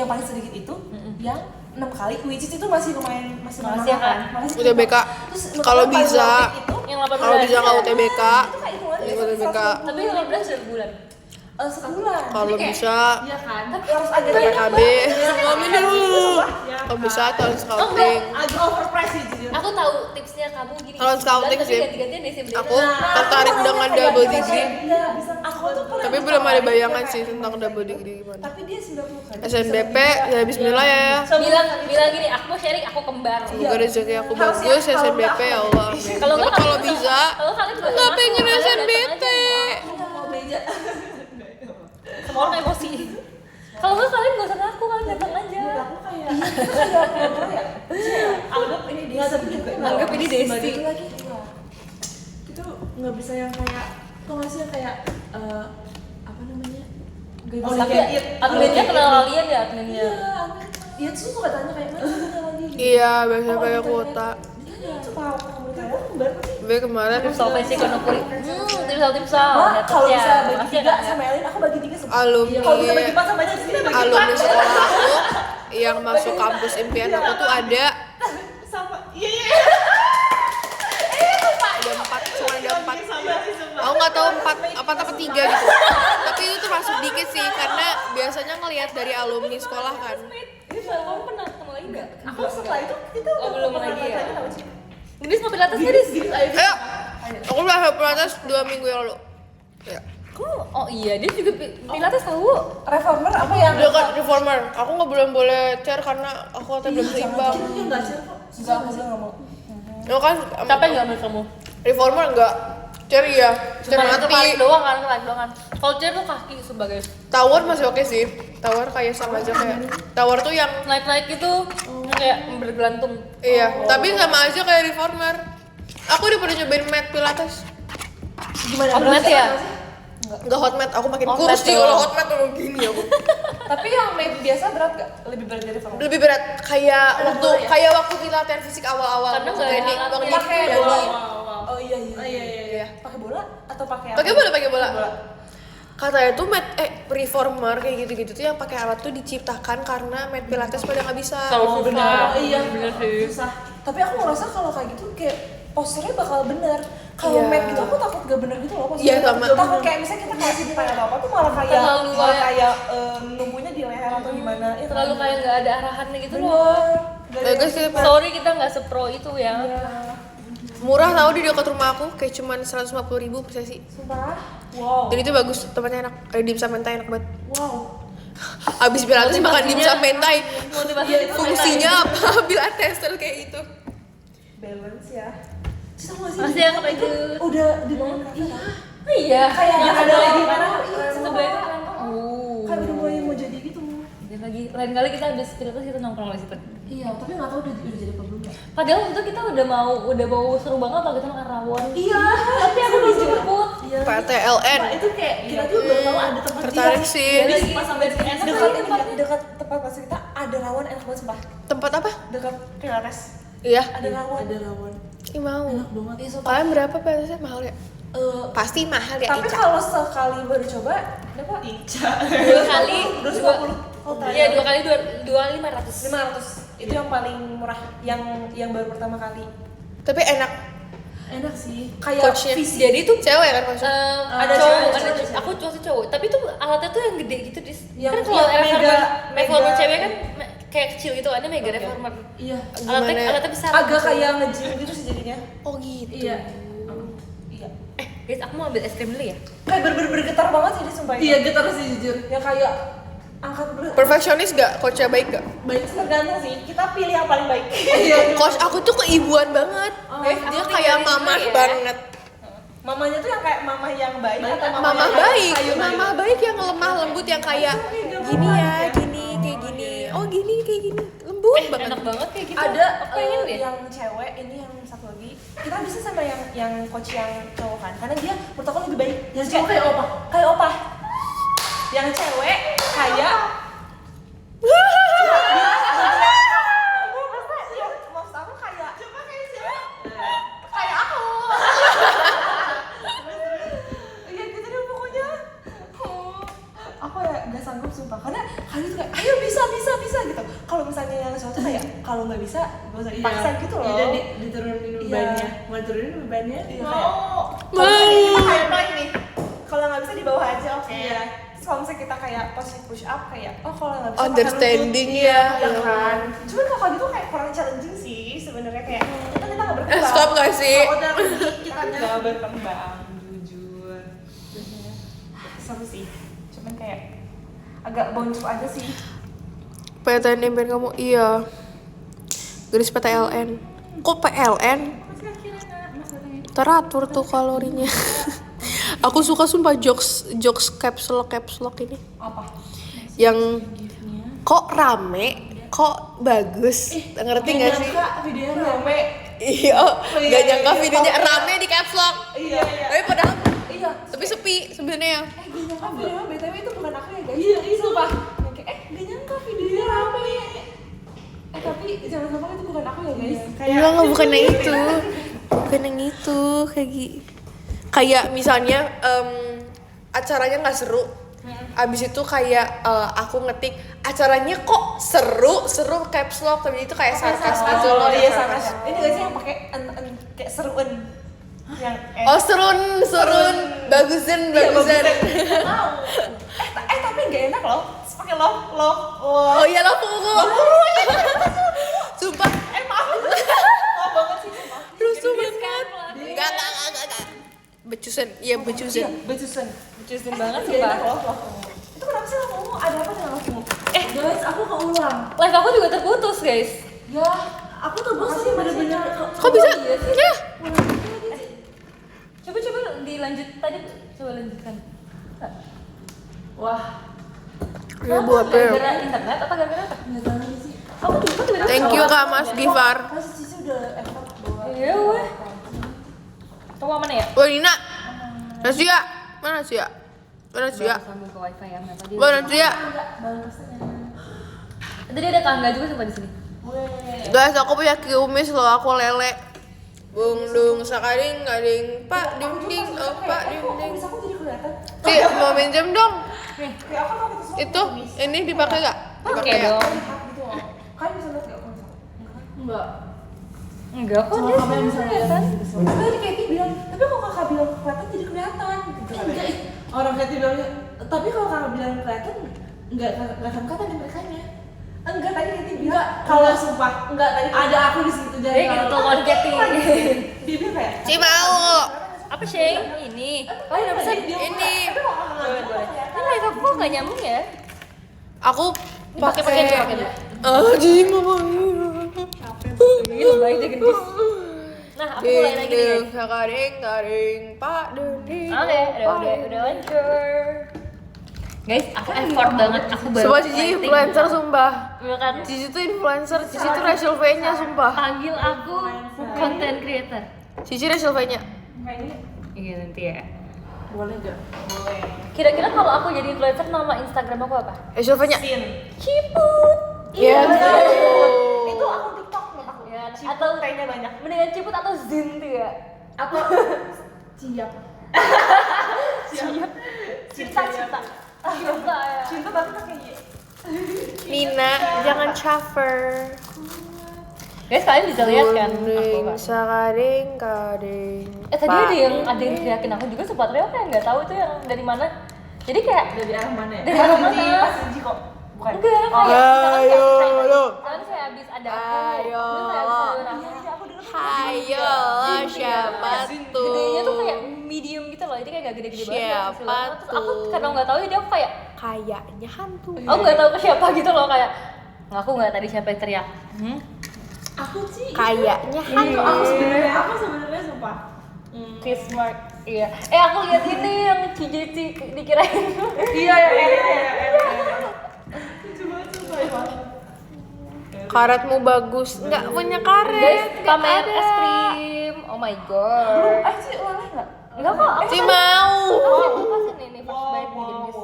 paling sedikit itu yang 6 kali, which is itu masih lumayan masih mahal Makasih ya, Kak. Makasih. UTBK. Terus Kalau paling bisa, worth it itu yang 18. kalau bisa nggak UTBK, itu kayak hitungannya ya UTBK. Tapi 15 dari bulan. sebulan. Kalau Jadi kayak bisa Iya kan? tapi harus agak PPKB, ngomongin dulu. Kalau bisa talent scouting. Agak overpriced sih jujur. Aku tahu tipsnya kamu gini. Kalau scouting tapi sih, ganti-gantian deh sih. Aku tertarik dengan double degree, Iya, bisa. Aku tuh pernah tapi belum ada bayangan sih tentang double degree gimana. Tapi dia 90 kan. SNBP, ya Bismillah ya. bilang gini, aku mau sharing, aku kembar. Semoga rezeki aku bagus, SNBP ya Allah. Amin. Kalau nggak Kalau kalian bisa, kalau kalian nggak pengen SNBP. Mau meja. Semua orang emosi. Kalau nggak kalian nggak usah ngaku, kalian datang aja. Aku kayak pura-pura ya. Anggap ini dia juga. Anggap ini Desi. Balik lagi. Itu nggak bisa yang kayak tuh nggak sih yang kayak apa namanya? Gak Oh, bisa Tapi Iya. adminnya kenal kalian ya adminnya. Iya, dia tuh suka tanya kayak mana kita lagi. Iya, biasanya pakai kuota. Dia tuh tahu kamu kayak kembar pasti. Gue kemarin Timsal fancy konopuri. Timsal. Nah, kalau Ya, bisa bagi makasih ya, 3 Kak. sama Elin, aku bagi 3 sama. alumni Kalau bisa bagi 4 sama aja di sini bagi 4. alumni sekolah aku yang masuk kampus impian aku tuh ada Sama. Iya. ada 4, cuma ada 4. Aku nggak tahu 4 apa 3 gitu. Tapi itu tuh masuk dikit sih karena biasanya ngelihat dari alumni sekolah kan. Kamu pernah ketemu lagi nggak? Aku setelah itu kita Oh, belum lagi ya? tahu sih. Gendis mau pilates nggak, Dis? Ayo, aku udah pilates 2 minggu yang lalu. Ya. Kamu, oh iya, dia juga pilates tahu. Reformer apa yang Dia kan reformer. Aku nggak boleh chair karena aku katanya belum seimbang. Iya nggak sih kok. enggak aku enggak mau. Ya kan Capek nggak menurut kamu? reformer enggak. Chair iya. Chair Cuma itu kaki mati. doang kan, kaki doang kan. Kalau chair tuh kaki sebagai Tower masih oke sih. Tower kayak sama aja kayak. Tower tuh yang naik-naik itu kayak bergelantung. iya, tapi sama aja kayak reformer. Aku udah pernah nyobain mat pilates. Gimana? Hot mat ya? Enggak hot mat, aku makin Hot kurus mat sih doang. kalau hot mat tuh gini aku. Tapi yang mat biasa berat gak? Lebih berat dari reformer. Lebih berat kayak waktu ya? kayak waktu kita latihan fisik awal-awal. Karena nggak Waktu ada ini alat waktu yang pakai bola. bola. Oh iya. Iya. Pakai bola atau pakai apa? Pakai bola. Katanya tuh reformer kayak gitu-gitu tuh yang pakai alat tuh diciptakan karena mat pilates pada nggak bisa. benar. Iya, bener sih. susah. Tapi aku ngerasa kalau kayak gitu kayak posturnya bakal bener. Kalau Iya. mat gitu aku takut gak bener gitu loh posturnya. Iya, sama. Takut kayak misalnya kita kasih di atau apa tuh malah Terlalu kayak nunggunya di leher atau gimana. Ya, Terlalu kan? kayak nggak ada arahannya gitu loh. Bener. Gak ada Guys, yang- kita Sorry kita nggak sepro itu ya. murah tahu di dekat rumah aku kayak cuman 150.000 per sesi. Sumpah. Wow. Dan itu bagus, tempatnya enak. Ada dimsum mentai enak banget. Wow. Abis pilates makan dimsum mentai. Motivasi itu Fungsinya apa? Pilates kayak itu. Balance ya. Terus aku masih Masih yang kayak gitu. udah dibangun kafe kan? Oh iya. Kayak yang ada sebelah lagi itu kan. iya, Sebelah itu kan. Kayak udah mulai mau jadi gitu. Dan lagi lain kali kita habis pilates kita nongkrong di situ. Iya, tapi nggak tahu udah jadi apa belum ya. Padahal waktu itu kita udah mau seru banget loh kita makan rawon. Iya. Tapi aku dijemput. Iya. PTLN. Nah, itu kayak kita tuh baru tahu ada tempat Tertarik sih. Dan lagi pas sampai enak Dekat lagi ini tempatnya. dekat tempat pas kita ada rawon enak banget sumpah. Tempat apa? Dekat Pilates. Iya. Ada rawon. Ada rawon. Ih mau. Enak banget. Iya, sumpah. Kalian berapa pilatesnya mahal ya? Pasti mahal ya Tapi Ica. kalau sekali baru coba, berapa? Ica. 2 kali 250. Iya 2 kali 500. 500. Itu yang paling murah, yang baru pertama kali. Tapi enak. Enak sih. Kayak Coachnya. fisik. Jadi tuh cewek kan coachnya? Ada cewek, cowok, ada ada cewek. aku cowok cowok. Tapi tuh alatnya tuh yang gede gitu, Dis. Yang- Kan kalau yang reformer mega- cewek kan kayak kecil gitu, ada mega Oke. reformer. Iya. Alatnya Gimana? alatnya besar. Agak kayak nge-gym gitu sih jadinya. Oh gitu. Iya. Iya. Guys, aku mau ambil es krim dulu ya. Kayak bergetar banget sih dia sumpah itu. Iya, getar sih jujur. Ya kayak angkat Perfeksionis gak? Coachnya baik gak? Baik sih. tergantung sih. Kita pilih yang paling baik. Coach aku tuh keibuan banget. Dia kayak mama ya. banget. Mamanya tuh yang kayak mama yang baik atau Mama yang baik, kayu-kayu? mama baik yang lemah lembut yang kayak gini ya, gini kayak gini. Oh gini kayak gini. Lembut banget. Enak banget kayak gitu. Ada aku pengen deh. yang cewek, ini yang satu lagi. Kita bisa sama yang coach yang cowok kan, karena dia menurut aku lebih baik. Yang cowok kayak opa. Kayak opa. Yang cewek kayak maksud aku kayak coba kayak siapa? Kayak aku. Iya gitu deh pokoknya. Aku ya nggak sanggup sumpah karena kali itu kayak ayo bisa gitu. Kalau misalnya yang cowok tuh kayak kalau nggak bisa gak usah dipaksa gitu loh. Iya, diturunin Iya. bebannya. Mau turunin bebannya? Iya, kayak, kalau misalnya kita kayak naik nih, kalau nggak bisa di bawah aja oke. Iya. Terus kalau misalnya kita kayak posisi push up kayak oh kalau nggak bisa pakai Understanding lutut, ya. iya kan. Cuman kalau kayak gitu kayak kurang challenging sih sebenarnya kayak kan kita nggak berkembang. Stop gak sih? Kalau udah pergi, kita nggak berkembang jujur. Seru sih. Cuman kayak agak boncuk aja sih. PTN impian kamu? Iya. Garis PTLN. Kok PLN? Teratur tuh kalorinya. Aku suka sumpah jokes caps lock ini. Apa? Yang kok rame, kok bagus. Ngerti gak sih? Videonya rame. Iya, gak nyangka videonya rame di caps lock. Iya. Tapi padahal Iya. tapi sepi sebenarnya. Gue nyangka videonya BTW itu bukan aku ya guys. Iya, Sumpah. Yang kayak, gak nyangka videonya rame. Tapi jangan sampai itu bukan aku ya guys. Enggak bukan yang itu. Bukan yang itu kayak misalnya acaranya nggak seru. Abis itu kayak aku ngetik acaranya kok seru caps lock tapi itu kayak sarkas gitu loh. Iya sarkas. Ini gak sih yang pakai kayak seruan. Yang Oh serun bagusan. Tahu. Tapi gak enak loh. Terus pakai love. Oh iya lo pungu. Sumpah Maaf. Maaf banget sih sumpah. rusuh banget. Enggak. Becusan, iya becusan. Becusan. Becusin banget Gak sumpah. enak loh love. Itu kenapa sih love? Ada apa dengan love? Guys, aku keulang. Live aku juga terputus, guys. Ya, aku tuh bosan bener-bener. Kok bisa? Ya. Coba dilanjut tadi, coba lanjutkan. Wah, Ya buat Gara-gara internet apa gara-gara apa? nggak tahu sih. Aku juga tiba-tiba. Thank you Kak Mas Gifar. Pas Cici udah effort bawa. Iya, weh. Kamu mana ya? Woi Nina. Nasia. Mana Nasia? Mana Nasia? Sambung ke wifi ya, nggak tadi. Mana Nasia? Balasnya. Tadi ada tangga juga sumpah di sini. Weh. Guys, aku punya kumis loh, aku lele. Bung dung sakaring gading pak ding ding pak ding ding. Bisa aku jadi kelihatan. Ti mau minjem dong. Kayak aku pakai sesuatu. Itu ini dipakai gak? Oke Dipakai gak? dong. Lihat gitu loh. Kalian bisa lihat gak kalau misalkan? Enggak. Enggak kok Cuma dia kamu yang bisa lihat kelihatan. gitu. Tadi Katie bilang, tapi kalau kakak bilang kelihatan jadi kelihatan gitu. Enggak, orang Katie bilang, tapi kalau kakak bilang kelihatan, enggak kelihatan di merekanya. Enggak, tadi Katie bilang Enggak, kalau kalau sumpah. enggak tadi Ada aku di situ Dia jadi gitu kalau kalau Getty. dia bilang kayak Ci mau. Apa sih? Ini. Oh, udah pesan. Ini. tapi kalau kakak nggak bilang Ini kelihatan. live aku kok nggak nyambung ya? Aku Pakai pakai dulu, pakai dulu. Ci mau. Ini baik deh gendis. Nah, aku mulai lagi nih. Ding sakaring gading pak ding ding. Oke, udah lanjut. Guys, aku effort banget. Aku baru Sumpah Cici writing. influencer sumpah. Iya kan? Cici tuh influencer, Cici tuh Rachel V-nya sumpah. Panggil aku content creator. Cici Rachel V-nya. Kayak ini Iya nanti ya. boleh enggak? boleh. Kira-kira kalau aku jadi influencer nama Instagram aku apa? Rachel V-nya. Sin. Ciput. Iya. Itu akun TikTok menurut aku. Ya, Ciput atau kayaknya banyak. mendingan Ciput atau Zin tuh ya? Atau Siap. cinta. Cinta ya. Cinta tapi pakai Y. Nina, jangan cover. Guys, kalian bisa lihat kan aku Ding kan? sakaring gading. Tadi ada yang teriakin aku juga sempat real kayak nggak tahu itu yang dari mana. Jadi kayak Dari arah mana ya? dari arah Pas mana? Pas Inji kok. Bukan. Enggak, Oh, kayak Ayo, lo. kan saya habis ada Ayo, terus saya habis lo. ada aku denger Hayo, siapa tuh? gedenya tuh kayak medium gitu loh, jadi kayak gak gede-gede banget. Siapa kecil banget. Terus aku tuh? karena nggak tahu jadi aku kayak Kayaknya hantu. aku nggak tahu ke siapa gitu loh kayak ngaku nggak tadi siapa yang teriak. Aku sih. Kayaknya hantu. Aku sebenarnya sumpah. Chris Mark, iya. Aku lihat ini yang Cici dikirain. Iya. Karetmu bagus. Enggak punya karet. Guys, Nggak pamer ada. es krim. Oh my god. Sih oleh enggak? Enggak kok, aku Ci mau. aku kasih ini first bite di gendis.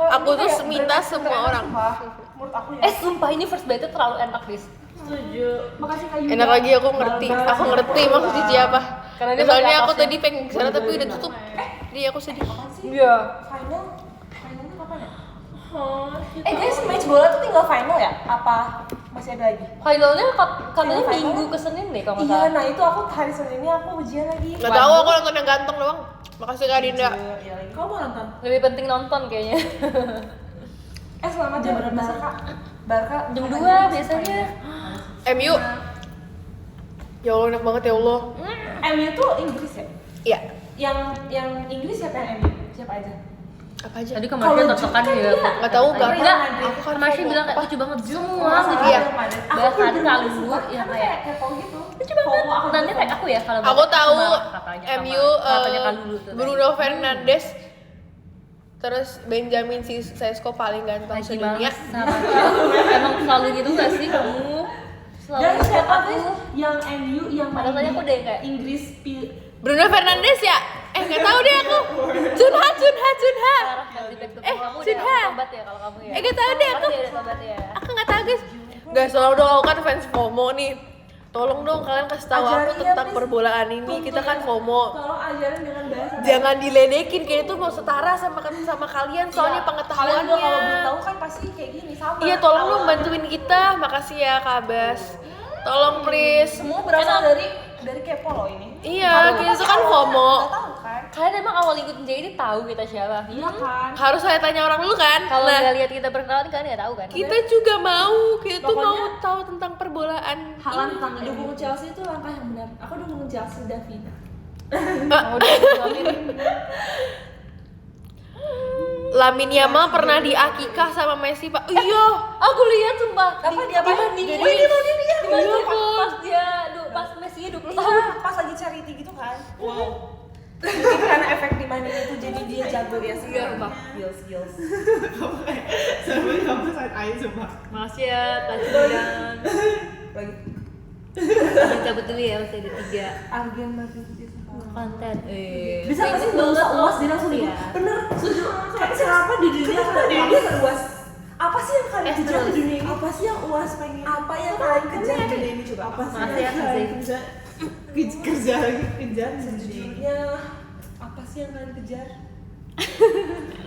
Aku tuh minta semua orang. Menurut aku ya. Sumpah ini first bite itu terlalu enak, Dis. Setuju. Makasih Kak Yuda. Enak lagi aku ngerti. Aku ngerti maksud Cici apa. Karena dia Soalnya pakai aku atasnya. tadi pengen kesana tapi udah tutup. Jadi aku sedih. Iya. Finalnya kapan ya? Oh, Guys, match bola tuh tinggal final ya? Apa masih ada lagi? Finalnya katanya Final? Minggu ke Senin deh kalau nggak Iya, salah. nah itu aku hari Senin ini aku ujian lagi. Nggak tahu aku nonton yang ganteng doang. Makasih Kak Dinda. Iya lagi. Kamu mau nonton? Lebih penting nonton kayaknya. Selamat jam berapa Kak? Barca Jam kapan 2 ya? biasanya. MU. Ya Allah enak banget ya Allah. MU tuh Inggris ya? Iya. Yang Inggris siapa yang MU? Siapa aja? Apa aja? Tadi kemarin Kalau totokan kan ya. dia Nggak tahu nggak. Enggak, Aku kan Masih FOMO. bilang kayak lucu banget semua Iya. gitu. Iya. Bahkan kalbu yang kayak kepo gitu. lucu banget. Nanti tag aku ya kalau Aku tahu katanya MU katanya kalbu tuh. Bruno Fernandes terus Benjamin Sesko paling ganteng Lagi sedunia. males sama emang selalu gitu gak sih kamu? Selalu Dan support siapa aku. guys yang MU yang Padahal main tadi aku deh kayak Inggris Bruno Fernandes ya? Nggak tahu deh aku. Junha. Parah, ganti back to back. Kamu udah Sinha. tobat ya kalau kamu ya. Nggak tahu deh aku. Pasti udah tobat ya. Aku nggak tahu guys. Gak selalu dong aku kan fans FOMO nih. Tolong dong kalian kasih tahu aku Ajarin ya, tentang please. perbolaan ini. Kita kan FOMO. Tolong ajarin dengan bahasa. Jangan diledekin kayak itu mau setara sama kalian soalnya Kalian juga kalau belum pengetahuannya. tahu kan pasti kayak gini sama. Iya tolong dong bantuin kita. Makasih ya Kak Bas. Tolong please. Semua berasal dari kepo loh ini. Iya, kita tuh kan FOMO. Nggak tahu kan? Kalian emang awal ikutin jadi tahu kita siapa? Iya kan? Harus saya tanya orang dulu kan. Kalau Nah, nggak lihat kita berkenalan kalian nggak tahu kan? kita juga mau. Kita tuh Pokoknya- mau tahu tentang perbolaan. Halan ini. tentang dukung Chelsea itu langkah yang benar. Aku dukung Chelsea Davina. Mau disuapin. Lamine Yamal pernah di akikah sama Messi pak. Iya. Aku lihat sumpah. Apa dia apa? Dibandingin. Jadi dia Dibandingin pas dia pas Messi 20 tahun. Iya, pas lagi charity gitu kan. Wow. Mungkin karena efek di mana itu jadi dia jago ya sih. Iya, Bang. Skills. Sampai kamu saat air sumpah. Makasih ya, Pak Julian. Lagi Kita betul ya, masih ada 3 Argen masih konten. bisa nggak sih nggak usah uas dia langsung Iya. bener setuju kayak siapa di dunia dia nggak uas apa sih yang kalian kejar di dunia ini Apa sih yang uas pengen? apa yang kalian kejar di dunia ini coba apa sih Makasih ya, yang kalian Kazi. kejar Kerja lagi, kejar Sejujurnya apa sih yang kalian kejar?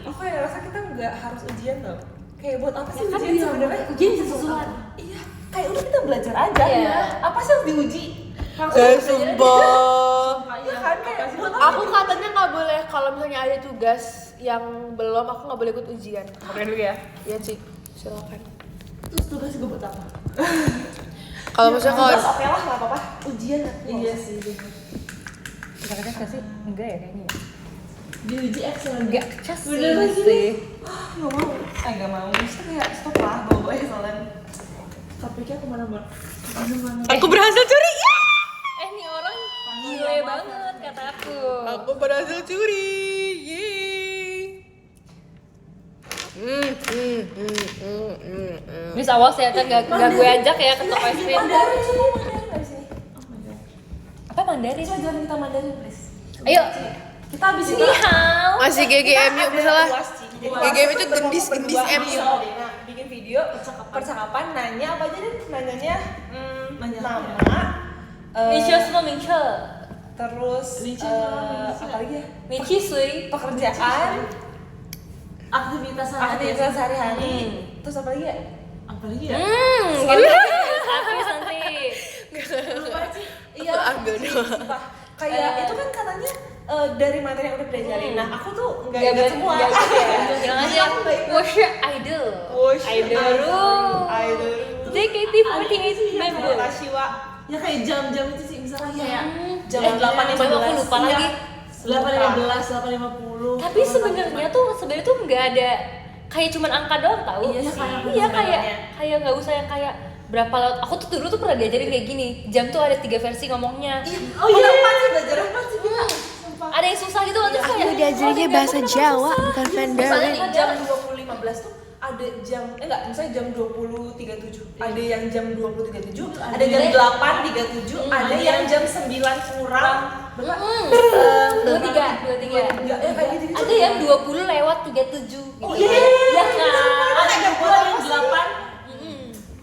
Aku kayak rasa kita nggak harus ujian tau. Kayak buat apa sih Kan ujian sebenarnya? ujian bisa sesuatu. Iya, kayak udah kita belajar aja. Iya. Apa sih yang diuji? Sumpah. Iya kan kayak buat apa? Aku katanya nggak boleh kalau misalnya ada tugas yang belum, aku nggak boleh ikut ujian. Oke dulu ya. Iya sih, silakan. terus tugas gue buat apa? Kalau misalnya kalau Terus oke lah nggak apa-apa. Ujian Iya sih, bener. Kita kerja nggak sih? Enggak ya kayaknya. Diuji excellent. Enggak cas Beneran sih. nggak mau. Nggak mau. Terus kayak stop lah bawa excellent. Topiknya kemana-mana. aku berhasil curi. Ya! Nih orang gile banget kata aku. Aku berhasil curi. Yeay. Bis awas ya, nggak gue ajak ya ke toko es krim. Mandarin sih, Mandarin dari sini. Apa Mandarin? Coba jangan kita Mandarin please. Ayo. Kita abis itu Ni hao. Masih GGMU misalnya. GGMU GGMU itu gendis MU. Nah, bikin video percakapan nanya apa aja deh nanyanya Nanya nama Micho semua Micho. terus Michi, apa lagi ya Michi sui. pekerjaan aktivitas aktivitas sehari-hari Hmm. terus apa lagi ya apalagi ya? Gitu. Habis nanti. iya Aku ambil doang. sumpah. Kayak itu kan katanya dari materi yang udah diajarin. Nah, aku tuh nggak Nggak ingat ber- semua. nggak gitu ya. Bilang aja, Aku nggak ingat. what's your idol? Idol. Idol. JKT48 member. Tashiwa. Ya kayak jam-jam itu sih misalnya kayak Jam Eh, 8.15. aku lupa Iya. lagi. 8.15, 8.50. Tapi sebenarnya tuh nggak ada kayak cuman angka doang tau. Iya sih. Iya kayak nggak usah yang kayak berapa laut. Aku tuh dulu tuh pernah diajarin kayak gini. Jam tuh ada 3 versi ngomongnya. Oh iya, apa sih belajar apa sih kita? Ada yang susah gitu terus kayak diajarinnya bahasa Jawa, bukan Misalnya Mandarin. nih jam 20.15 tuh ada jam enggak, misalnya jam 20.37. Ada yang jam 20.37, ada jam 8.37, ada yang jam 9 kurang. Berapa? 23. Enggak, ya kayak gitu. Ada yang 20 lewat 37 gitu. Oh iya. Ya kan? Ada jam 8.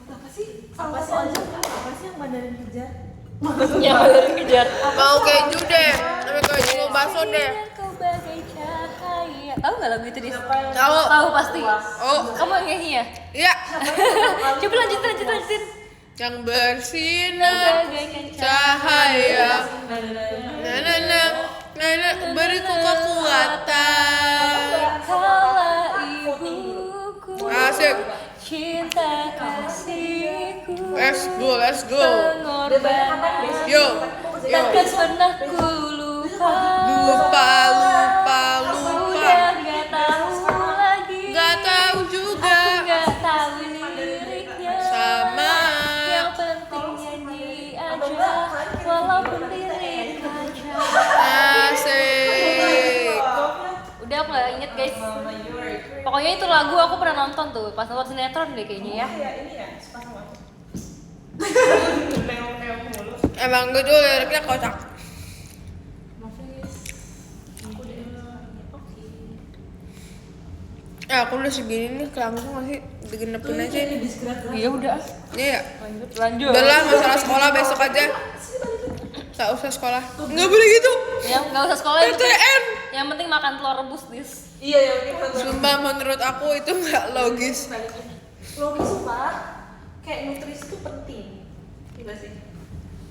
Apa sih? Apa sih aja? Apa sih yang Mandarin kerja? Yang baru kejar. Mau keju deh, tapi keju mau bakso deh. Kau bagai cahaya. Tahu nggak lagu itu Dis? Tahu. Tahu pasti. Oh, Kamu yang nyanyi ya? iya. Coba lanjutin. Yang bersinar Bagaikan cahaya. Nana, beriku kekuatan. Kala ibuku Asik. cinta kasihku Let's go. pengorbanan Yo. takkan pernah ku lupa Lupa. udah gak tahu lagi Gak tahu juga. gak tahu liriknya Sama. yang penting nyanyi aja walaupun lirik aja. Asik. Udah aku gak inget guys, pokoknya itu lagu aku pernah nonton tuh pas nonton sinetron deh kayaknya ya. Kayak ini ya, suka sama aku. Neong mulu. Emang gue tuh liriknya kocak. Aku udah segini nih, langsung gak sih digenepin aja ini. Iya udah Iya. lanjut Udah lah, masalah sekolah besok aja. Tak usah sekolah. Nggak boleh gitu. ya nggak usah sekolah PTN. yang penting makan telur rebus Dis. Iya, yang ini Sumpah menurut aku itu nggak logis. logis sumpah. Kayak nutrisi itu penting. Iya sih.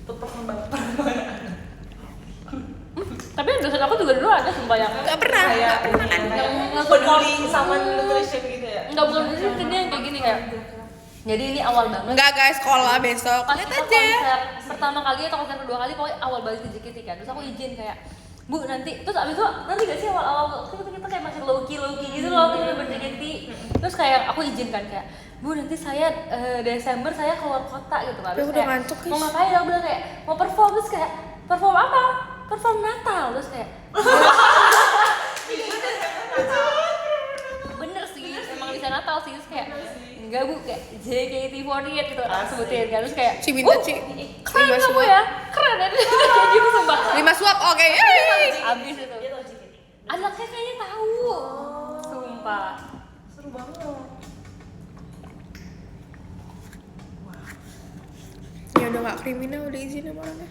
Untuk perkembangan. Tapi dosen aku juga dulu ada sumpah yang Nggak pernah. Kayak nggak peduli sama nutrition gitu ya. nggak bukan dosen dia yang kayak gini kayak. Jadi ini awal banget. Nggak guys, sekolah besok. Pas Lihat kita aja. konser pertama kali atau konser kedua kali pokoknya awal balik ke JKT kan. Terus aku izin kayak Bu nanti, terus abis itu nanti gak sih awal-awal kita kayak masih low-key gitu loh kita ber-JKT. Terus kayak aku izin kan kayak Bu nanti saya Desember saya keluar kota gitu kan. Terus Tapi udah kayak, ngantuk, guys. mau ngapain? Aku bilang kayak mau perform, terus kayak perform apa? Perform Natal. Terus kayak bener sih, emang bisa Natal sih. Terus kayak enggak Bu, kayak JKT48 gitu orang sebutin kan. Terus kayak Ci minta Ci. keren 5 kamu suap. ya, keren ya kayak gitu sumpah. 5 suap, oke. Yeay. Abis itu anaknya kayaknya tahu, sumpah. Seru banget. Ya udah nggak kriminal, udah izin sama orangnya.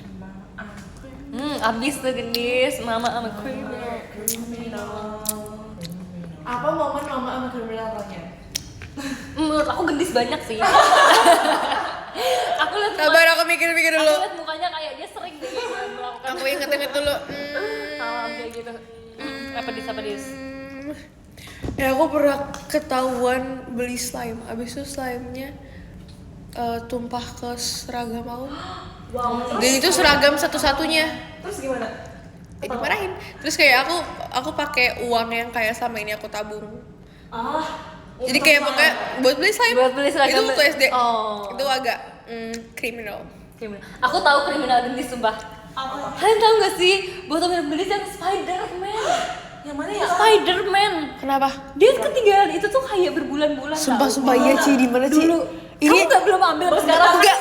Abis tuh gendis, mama sama criminal. Apa momen mama sama kriminalnya? Menurut aku gendis banyak sih. Aku lihat Sabar, aku mikir-mikir aku dulu. lihat mukanya kayak dia sering deh melakukan Aku inget-inget dulu. hal kayak gitu. Apa dis? Ya aku pernah ketahuan beli slime. Abis itu slime-nya tumpah ke seragam aku. Wow. Dan itu seragam satu-satunya. Terus gimana? Dimarahin. Terus kayak aku pakai uang yang kayak sama ini aku tabung. Jadi kayak pokoknya buat beli slime. Buat beli seragam. Itu waktu SD. Oh. Itu agak kriminal. Aku tahu kriminal gendis sumpah. Apa? Kalian tahu nggak sih botol minum gendis yang Spider-Man? Yang mana ya? Spider-Man. Kenapa? Dia ketinggalan itu tuh kayak berbulan-bulan. Sumpah iya Ci, di mana Ci? Dulu. Kamu nggak belum ambil sampai sekarang? Enggak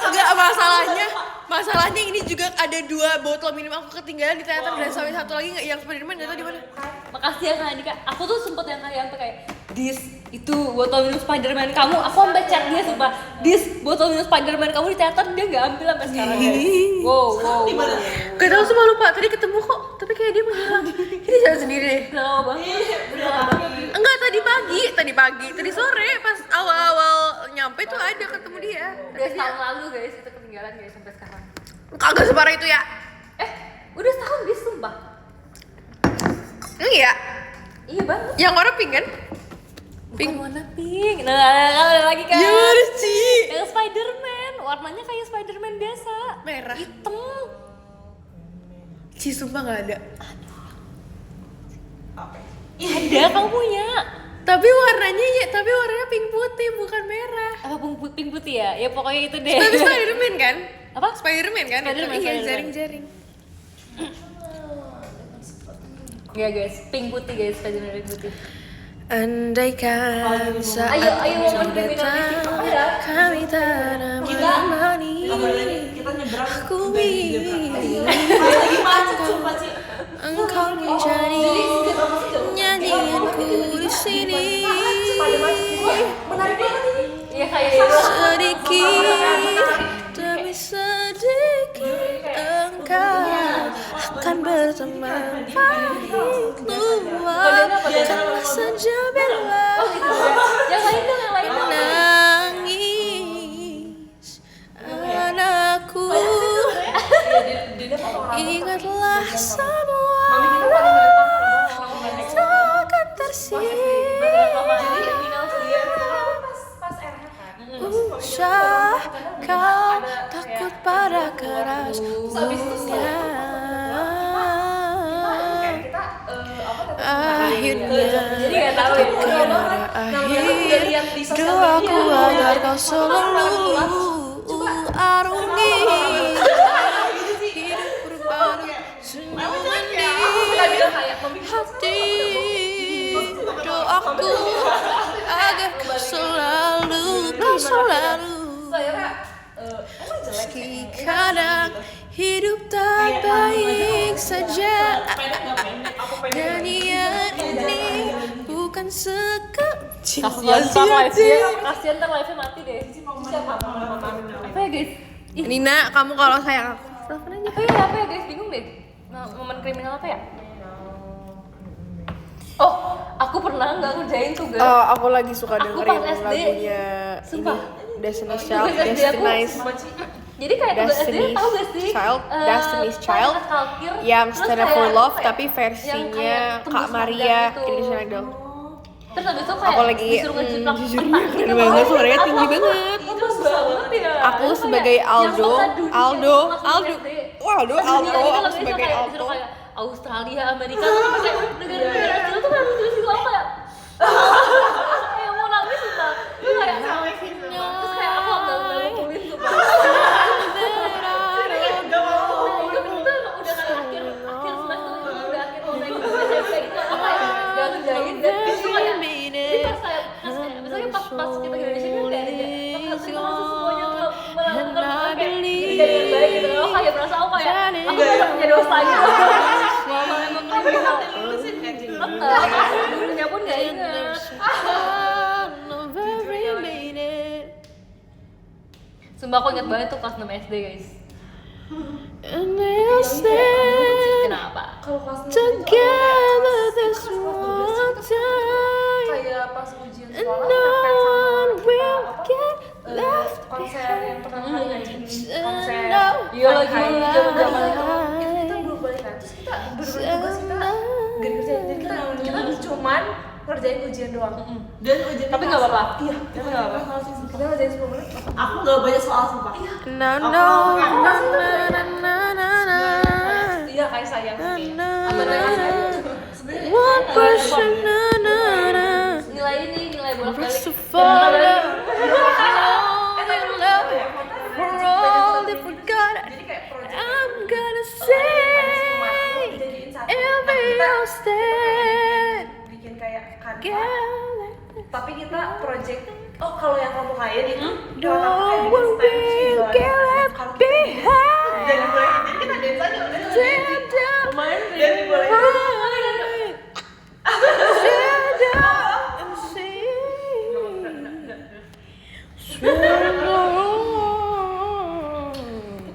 masalahnya ini juga ada 2 botol minum aku ketinggalan di teater dan sampai satu lagi nggak yang Spiderman nggak tahu di mana. Makasih ya Kak Andika. Aku tuh sempet yang kayak Dis, itu botol minum Spiderman kamu. Aku sampai chat dia sumpah. Dis, botol minum Spiderman kamu di teater dia nggak ambil sampai sekarang guys. Wow. Gak tahu semua lupa tadi ketemu kok tapi kayak dia menghilang. Ini jalan sendiri deh. Udah lama banget. Enggak tadi pagi tadi sore pas awal nyampe tuh ada ketemu dia. Udah setahun lalu guys itu ketinggalan guys sampai sekarang. Kagak separah itu ya. Udah setahun guys sumpah. Iya. Iya banget. Yang warna pink kan? Pink warna pink. Nah, ada lagi kan. Ya mana Ci? Yang Spiderman, warnanya kayak Spiderman biasa. Merah. Hitam. Ci sumpah nggak ada. Ada kamu punya. Tapi warnanya pink putih bukan merah. Apa pink putih ya? Ya pokoknya itu deh. Tapi Spiderman kan? Apa? Spiderman kan? Spiderman, Iya Spiderman. jaring-jaring. Ya guys, pink putih guys, Spiderman pink putih. Andaikan saat Ayo, itu momen datang, kriminal kita. kami tak menemani. Kita nyebrang Aku dari ingin lagi macet sumpah Ci. engkau menjadi nyanyianku di sini. Menarik banget ini. Iya kayak itu. Sedikit demi sedikit engkau akan berteman pahit luar karena saja bila Yang lain dong. menangis anakku. Ingatlah semua takkan usah kau takut pada keras dunia. Akhirnya Jadi nggak tahu ya. karena akhir doaku agar kau selalu arungi hidup berbaru senyuman di hati. Doaku agar kau selalu meski kadang hidup tak baik saja. Nyanyian ini bukan Kasian ntar live-nya mati deh. Apa ya guys? Nina, kamu kalau sayang aku telepon aja. Apa ya guys? Bingung deh. Nah, momen kriminal apa ya? Oh, aku pernah nggak ngerjain tugas. Aku lagi suka Aku dengerin pas SD. lagunya Sumpah. Destiny's Tugas Child, SD aku. Destiny's Jadi kayak tugas SD Destiny's tahu gak sih? Child, Destiny's Child yang Stand Up for Love tapi versinya Kak Maria Indonesian Idol. Terus habis itu kayak Aku lagi disuruh ngejiplak jujurnya keren banget, suaranya tinggi banget. Itu banget ya. Aku Itu sebagai kayak Aldo, yang peta dunia Aldo, masuk Aldo. SD. Waduh, Pas Aldo, dunia itu aku lagunya sebagai kayak Aldo. disuruh kayak Australia, Amerika, tuh kayak negara-negara kecil tuh kayak tulis itu aku kayak kayak mau nangis gitu. Terus kayak terus kayak aku nggak ngumpulin tuh. Itu udah kayak akhir semester itu udah akhir mau naik SMP gitu. Aku kayak nggak ngerjain dan itu kayak jadi misalnya pas kita di Indonesia kan kayak ada semuanya tuh melakukan kayak kejadian baik gitu. Aku kayak merasa aku udah punya dosa gitu. Mama emang kriminal. Tetap, gurunya pun gak inget. Sumpah aku inget banget tuh kelas 6 SD guys. And they'll say kalau kelas 6 together this one time, kayak pas ujian and sekolah none mepet will sama get left konser yang pertama kali ngaji konser Iya lagi zaman-zaman itu. itu kita belum balik kan terus kita tugas kita gak ngerjain jadi kita cuman ngerjain ujian doang dan ujian Tapi nggak apa-apa. iya Tapi nggak apa-apa. kita ngerjain 10 menit Aku nggak banyak soal sumpah. no no no no no no. iya kayak sayang One person, na na na. Nilai ini nilai bolak-balik. First of all, love, for all they forgot, jadi kayak project I'm gonna say jadiin satu every step. bikin kayak kanva Girl, tapi kita project kalau yang kamu kayak itu no one will get left behind. jadi boleh jadi kita dance aja udah Stand up, jadi boleh stand up and sing.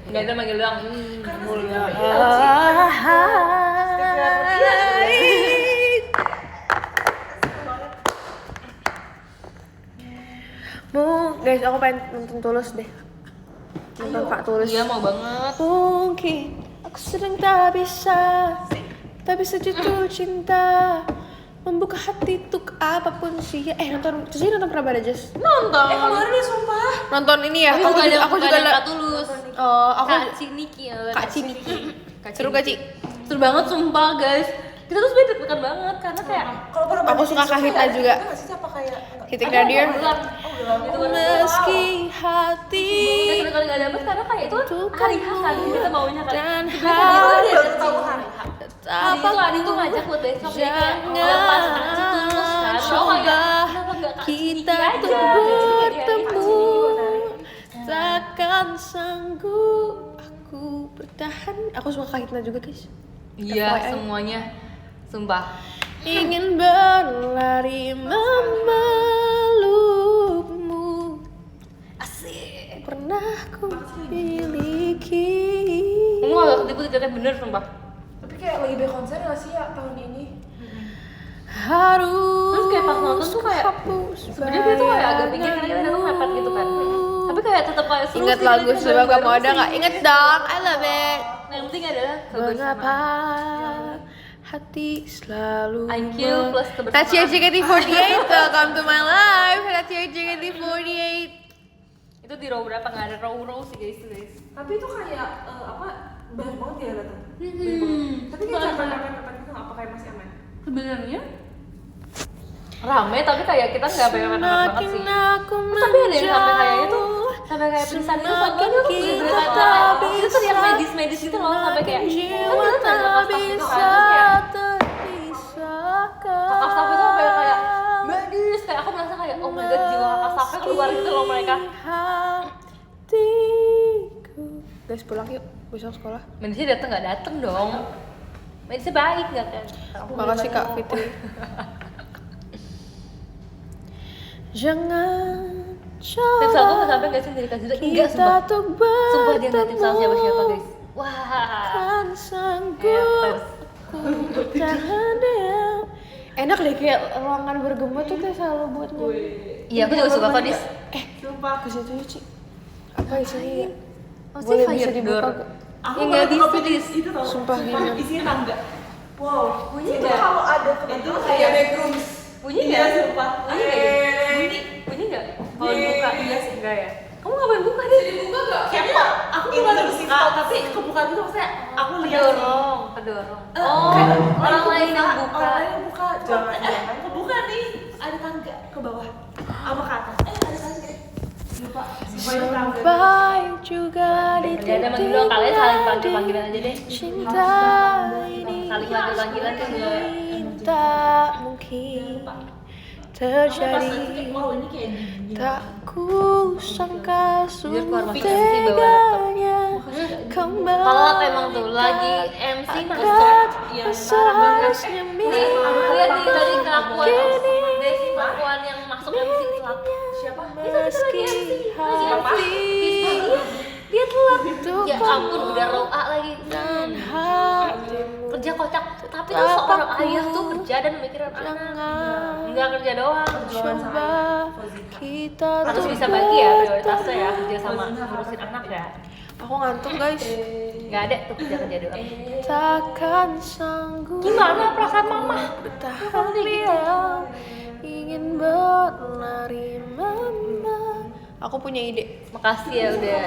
Nggak ada manggil doang. Guys, aku pengen nonton Tulus deh. Nonton Kak Tulus. Iya mau banget. Mungkin aku sedang tak bisa jatuh cinta, membuka hati untuk apapun sih. Nonton, terus nonton Prabada Jazz. Nonton. kemarin ya sumpah Nonton ini ya. Aku juga Kak Tulus. aku Kak Ciniki ya. Kak Ciniki. Seru gak Ci? Seru banget sumpah guys. Kita tuh sebenernya deg-degan banget karena kayak kalau pernah Aku suka Kak Hita juga. nggak sih apa kayak Titik Nadir. Itu kan Meski hati kita sekali gak dapet karena kayak itu hari H kan kita maunya kan. dan Hari baru tahu hari itu Adi tuh ngajak buat besok nih kayak Jangan lepas Aci Tulus kan. Lo kayak kenapa gak Kak Ciniki kita aja? tuh Jadi kayak bertemu, takkan sanggup aku bertahan. Aku suka Kak Hita juga guys. Iya FYI. semuanya. Sumpah. Ingin berlari memelukmu, Asik. pernah ku miliki. Kamu agak ketipu tiketnya bener sumpah. tapi kayak lagi banyak konser nggak sih ya tahun ini Harus Terus kayak pas nonton tuh kayak hapus sebenarnya dia tuh kayak agak pinggir karena kita datang mepet gitu kan. Tapi kayak tetap kayak seru Ingat sih, lagu kita sebab kamu bareng-bareng ada sih. nggak? Ingat dong, I love it. Yang penting adalah Mengapa kebersamaan. hati selalu IQ plus kebersamaan. Tachi JKT48, welcome to my life. Tachi JKT48. Itu di row berapa? Nggak ada row sih guys. tapi itu kayak apa banyak banget ya datang tapi kayak Banyak. capek gitu apa kayak masih aman Sebenarnya rame tapi kayak kita nggak pengen banget sih. Semakin aku Tapi ada yang sampai kayaknya tuh menjauh, sampai kayak pingsan itu semakin sampai tuh kita bener-bener tak itu tuh yang bisa, medis gitu loh sampai kayak jiwa kan tak kita pas itu bisa kan terus kayak terpisahkan. kakak staff itu sampai kayak medis kayak aku merasa kayak oh my god jiwa kakak staffnya keluar gitu loh mereka. Hatiku. Guys, pulang yuk, besok sekolah. Medisnya dateng nggak dateng dong. Medisnya baik nggak kan? Makasih Kak Fitri. Jangan Tim satu nggak sampai nggak sih dari Kak Zida? Enggak kita sumpah. tuh Sumpah dia nggak tim bertemu, siapa guys. Wah. kan sanggup ku bertahan diam. Enak deh kayak ruangan bergema tuh kayak selalu buat ngobrol. Iya aku juga suka kok dis. Sumpah. Ke situ ya Ci. Apa isinya ya? Pasti Boleh bisa fire dibuka door. gak? Aku Ya, nggak pernah bisa, buka Dis. itu tau. Sumpah, gimana? Isinya tangga. Wow. Bunyi Itu nggak? kalau ada itu kayak backrooms. Bunyi Iya, nggak? sumpah. Bunyi nggak? Dis? Bunyi nggak? Kalau dibuka iya sih enggak ya. Kamu ngapain buka deh? Dibuka gak? Kayaknya aku bukan buka, tapi kebuka itu maksudnya aku lihat sih. Kedorong. Kayak Orang lain yang Orang buka. lain yang buka. Jangan kebuka nih. Ada tangga ke bawah. Apa ke atas? Ada tangga. Lupa. Pokoknya tangga. Sampai juga di Jadi ada manggil doang kalian saling panggil titik panggilan aja deh. cinta ini Saling panggil panggilan kan enggak. tak mungkin terjadi. Wow, ini kayak Tak ku sangka Jujur keluar sungguh masuk MC bawa laptop. teganya kembali. Kalau emang tuh lagi MC masuk yang seharusnya nih lihat nih dari kelakuan Kini Desi kelakuan yang masuk MC telat. siapa? Itu kita lagi MC lagi hati dia telat. Untuk Ya ampun udah row A lagi. hatimu kerja kocak, tapi tuh seorang ayah tuh kerja dan memikirkan anak. Enggak kerja doang, Coba kita harus tuh bisa bagi ya prioritasnya ya, kerja sama ngurusin anak ya. Aku ngantuk guys. Nggak ada tuh kerja doang. Takkan sanggup. Gimana perasaan mama? Bertahan diam, ingin berlari mama. Aku punya ide. Makasih ya udah.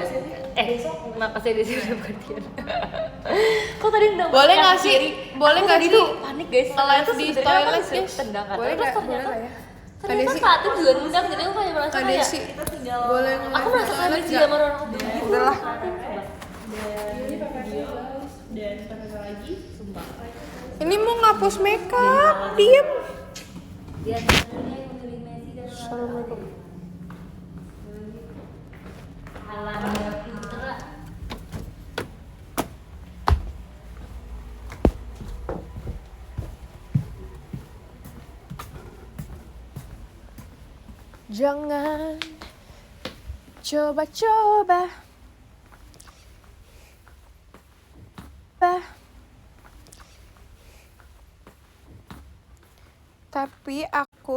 Makasih ya udah perhatian. Kok tadi udah Boleh yang nggak sih? kiri? Boleh Aku nggak tadi sih? tuh panik guys. Nge-live Ternyata di sebenarnya toilet, aku disuruh guys? tendangan. Boleh Terus nggak? ternyata Boleh nggak ya? ternyata Desi. Fatin juga nendang, jadi aku kayak merasa Kak kayak Desi, Kita tinggal boleh aku nge-live merasa di kayak toilet benci nggak? sama orang tua. Udah lah. dan apa lagi? Sumpah. Ini mau ngapus makeup, diem. Dia sebenarnya yang milih Messi dan Assalamualaikum. Alanda Putra. Jangan coba-coba. Tapi aku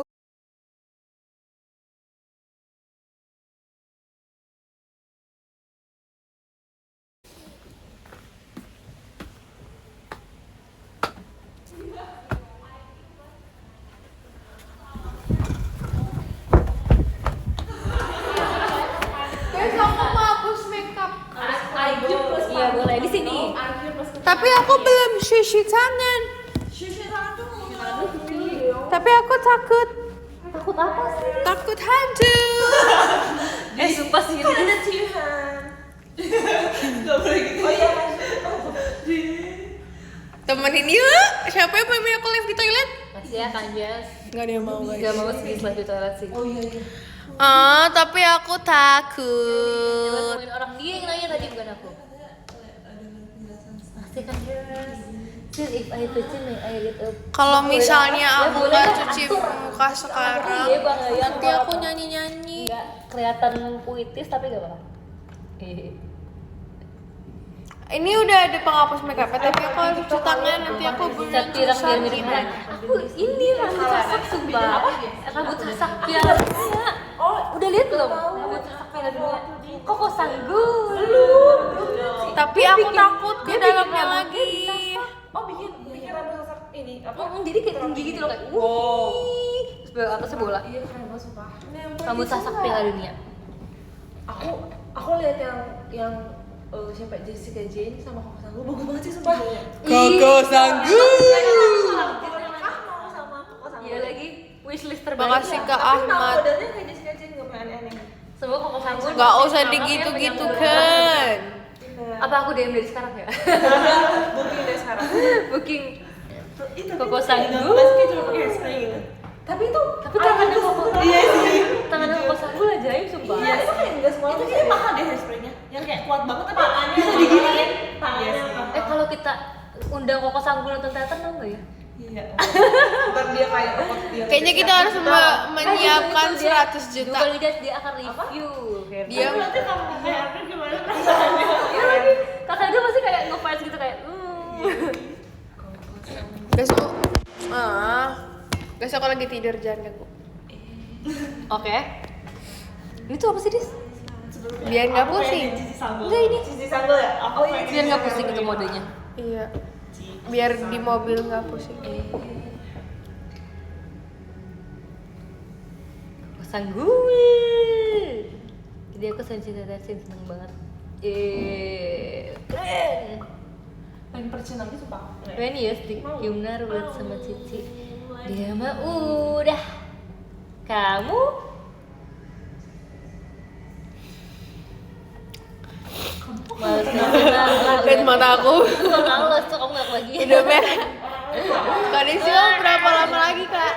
guys, aku mau hapus makeup. Iya boleh di sini. Tapi aku belum cuci tangan. Tapi aku takut. Takut apa sih? Takut hantu. Sumpah sih. Ada Tuhan. Gak boleh gitu. Oh iya. Temenin yuk. Siapa yang mau aku live di toilet? Masih ya Kanjas. Gak ada yang mau guys. Gak mau sih live di toilet sih. Oh iya iya. Ah, tapi aku Jangan takut. ngomongin orang dia yang nanya tadi bukan aku. Masih Kanjas. Still if I touch my eyelid up. Kalau misalnya Ya, aku boleh gak lah, cuci atur. muka sekarang, Iya, Bang, ya, nanti kalau aku apa. nyanyi-nyanyi. Enggak kelihatan puitis tapi gak apa-apa. Ini udah ada penghapus makeup, tapi aku harus cuci tangan. Nanti aku Cat beneran pirang susah. biar mirip kan. Aku ini rambut sasak sumpah. Apa? Rambut sasak piala dunia. Oh, udah lihat belum? Rambut sasak piala dunia. Koko Sanggul. Belum. Tapi aku takut ke dalamnya lagi. Oh bikin rambut sasak ini apa? Jadi kayak tinggi gitu loh kayak. Wow. Terus bawah atasnya bola. Iya keren banget sumpah. Rambut sasak piala dunia. Aku lihat yang siapa Jessica Jane sama Koko Sanggul bagus banget sih sumpah. Koko Sanggul. Mau sama Koko Sanggul. Iya lagi wishlist terbaik. Makasih ya. Kak Ahmad. Modelnya kayak Jessica Jane nggak pernah aneh-aneh. Semoga Koko Sanggul. Gak usah Maaf ya, digitu-gitu pegang kan. Apa aku DM dari sekarang ya? Booking deh sekarang. Booking Itu Koko Sanggul. Pasti cuma pakai hairspray gitu. Tapi itu Tangannya Koko. Iya sih. Tangannya Koko Sanggul ajaib sumpah. Iya, itu kayak enggak semua. Itu kayaknya mahal deh hairspray-nya. Yang kayak kuat banget tapi bisa diginiin. Tangannya. Kalau kita undang Koko Sanggul nonton teater mau nggak ya? Iya. Ntar dia kayak dia. Kayaknya kita harus menyiapkan 100 juta. Juga lihat dia akan review. Dia nanti kamu kayak gimana perasaannya? Kakak dia pasti kayak nge-fans gitu kayak besok besok aku lagi tidur jangan ganggu. Oke. Ini tuh apa sih, Dis? Biar nggak pusing. Enggak ini. Cici sanggul ya? Oh iya. Biar nggak pusing itu modenya. Iya. Biar di mobil nggak pusing. Koko Sanggul. Jadi aku seneng banget. Keren. Pengen percin lagi sumpah. Keren ya, Yumna rulet sama Cici. Dia mah udah. Kamu? Males banget. Lihat mata aku. Males tuh kamu ngaku lagi. Udah merah. Kak Desi mau berapa lama lagi kak?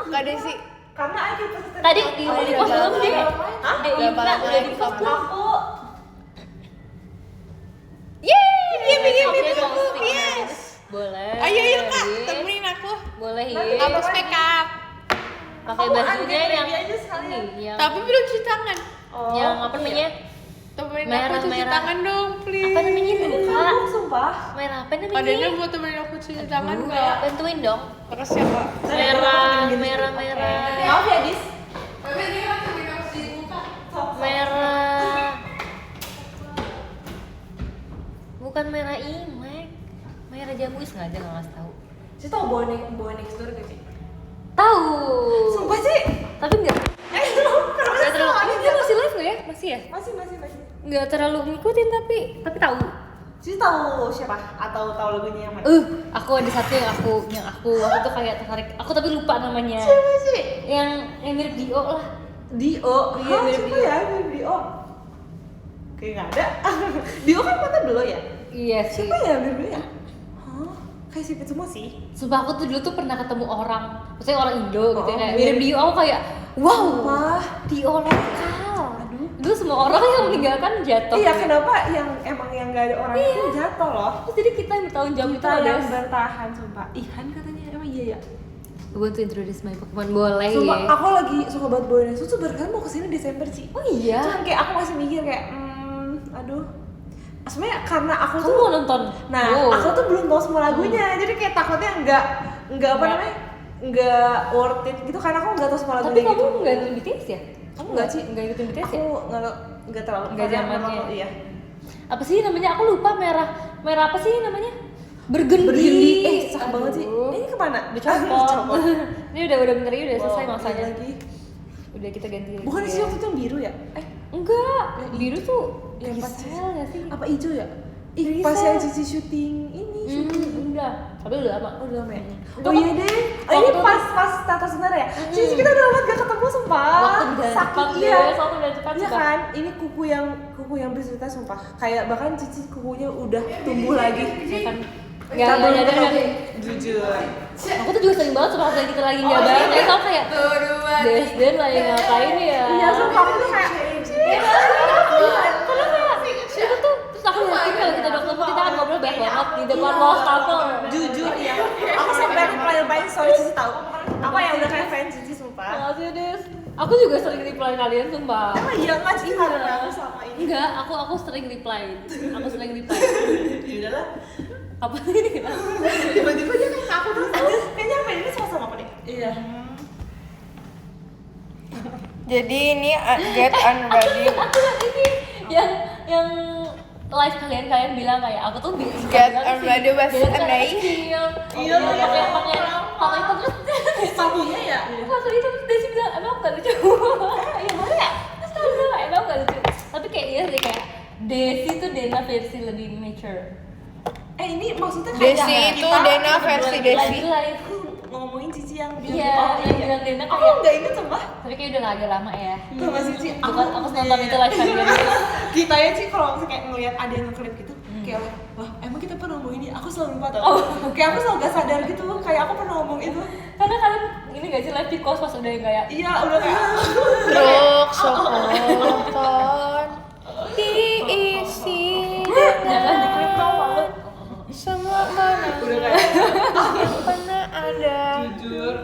Kak Desi Karena aja Tadi di post belum deh. Hah? berapa lama Udah lagi di post kamu? belum? Aku Yeay, dia bikin Oke, videoku. posting. Yes. Boleh. Ayo kak, Ye. temenin aku. Boleh Hapus makeup. Pakai Kamu bajunya angkat yang baby aja sekalian. ini, yang Tapi belum cuci tangan. yang apa namanya? Temenin Merah, aku cuci merah. tangan dong, please. Apa namanya lupa? Sumpah. Merah apa namanya? Adanya mau temenin aku cuci tangan nggak? Bantuin dong. Makasih ya, Kak. Merah. Maaf ya, Dis. Merah. Bukan merah imek. Merah jambu sengaja nggak ngasih tahu. Sih tau bawa next door gak sih? Tahu. Sumpah sih. Tapi enggak. Enggak terlalu. Ini dia masih live nggak ya? Masih ya? Masih. Nggak terlalu ngikutin tapi tahu. Sih tahu siapa? Atau tahu lagunya yang mana? Aku ada satu yang aku waktu itu kayak tertarik. Aku tapi lupa namanya. Siapa sih? Yang mirip Dio lah. Dio. Iya, Hah, mirip siapa Dio. ya? Mirip Dio. Kayak nggak ada. Dio kan mata belok ya? Iya sih. Siapa ya mirip Dio ya? Hah? Kayak sipit semua sih. Sumpah aku tuh dulu tuh pernah ketemu orang, maksudnya orang Indo gitu Oh, kayak iya. mirip Dio. Aku kayak wow, Sumpah. Dio lokal. Aduh. Dulu semua orang yang meninggalkan jatuh. Iya, kenapa yang emang yang nggak ada orang itu jatuh loh? Terus jadi kita yang bertanggung jawab itu Kita yang ada. bertahan, sumpah. Ihan katanya emang iya ya. Gue tuh introduce my Pokemon boleh Sumpah, ya. aku lagi suka banget bawa Nesu tuh bahkan mau kesini Desember sih. Oh iya. Cuman kayak aku masih mikir kayak, aduh. Sebenarnya karena aku Kamu tuh mau nonton? Nah, Wow. aku tuh belum tahu semua lagunya, jadi kayak takutnya nggak apa namanya, nggak worth it gitu karena aku nggak tahu semua Tapi lagunya kamu gitu. nggak ngikutin BTS ya? Kamu Nggak sih. nggak ngikutin BTS Aku ya? nggak terlalu Nggak karena zamannya. aku- Iya. Apa sih namanya? Aku lupa merah apa sih namanya? Burgundy. Burgundy. Cakep banget sih. Aduh. Ini kemana? Udah copot. Ini udah bentar ini udah Wow, selesai iya masanya. lagi. Udah kita ganti. Bukan lagi sih ya. waktu itu yang biru ya? Enggak, biru tuh Yang pas Gisel nggak sih? apa hijau ya? Ih, Rizal. pas yang Cici syuting ini. Udah, tapi udah lama. Oh, udah lama ya? Itu Oh iya deh. Oh, ini waktu- pas tata sebentar ya? Cici kita udah lama gak ketemu sumpah. Waktu udah cepat iya. deh, waktu udah cepat Iya cepat. kan? Ini kuku yang bercerita sumpah. Kayak bahkan Cici kukunya udah tumbuh lagi. Ya kan? Nggak nyadar kan? Jujur. Aku tuh juga sering banget suka kita lagi nggak bareng, kayak tau kayak Desden lagi ngapain ya? Iya, sumpah aku tuh kayak Karena kayak itu tuh terus aku yakin kalau kita udah ketemu kita akan ngobrol banyak banget di depan wastafel. jujur iya. Aku sampai reply story Cici tahu. Apa yang udah kayak fans Cici sumpah. Makasih Des. Aku juga sering reply kalian sumpah. Emang iya nggak sih karena aku sama ini. Enggak, aku sering reply. Aku sering reply. Ya udahlah. Apa ini kenapa? Tiba-tiba dia kayak aku terus kayaknya apa ini sama aku deh. Iya. Jadi ini get unready. Aku lihat ini yang live kalian bilang kayak aku tuh Get unready with Anay. Iya, Iya, pakai foto itu terus Satunya ya. foto itu terus Desi bilang emang gak lucu. Iya boleh ya? Terus aku bilang kayak emang gak lucu. Tapi kayak iya sih kayak Desi tuh Dena versi lebih mature. Ini maksudnya Desi itu Dena versi Lagi Desi. live. ngomongin Cici yang Iya, yang bilang Dena aku kayak nggak inget sumpah. tapi kayak udah agak lama ya. Tuh Mas Cici, Bukan aku nonton itu live kalian. kita ya sih kalau misalnya kayak ngeliat ada yang nge-clip gitu kayak wah emang kita pernah ngomong ini aku selalu lupa tau kayak aku selalu gak sadar gitu kayak aku pernah ngomong itu Karena kalian ini gak sih live di kos pas udah yang kayak iya udah kayak Truk sepotong diisi jangan di-clip dong malu. semua mana udah kayak pernah ada jujur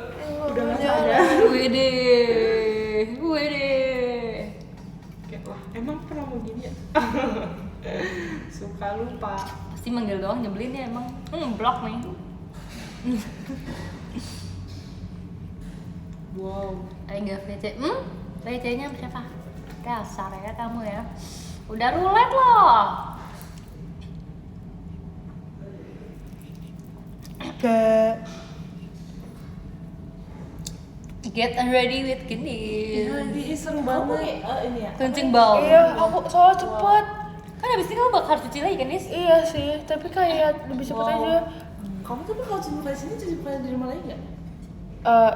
udah gak sadar Wede. kayak wah emang pernah ngomong gini ya suka lupa Pasti manggil doang nyebelin ya emang. Blok nih. wow Enggak VC. VC-nya siapa? Dasar ya kamu ya. Udah roulette loh. Get ready with Gendis. ini seru banget ini ya Kencing bau. iya aku soal cepet Kan abis ini kamu bakal harus cuci lagi kan, Nis? iya sih tapi kayak lebih cepet Wow. aja kamu tuh kalau cuci muka di sini cuci muka di rumah lain nggak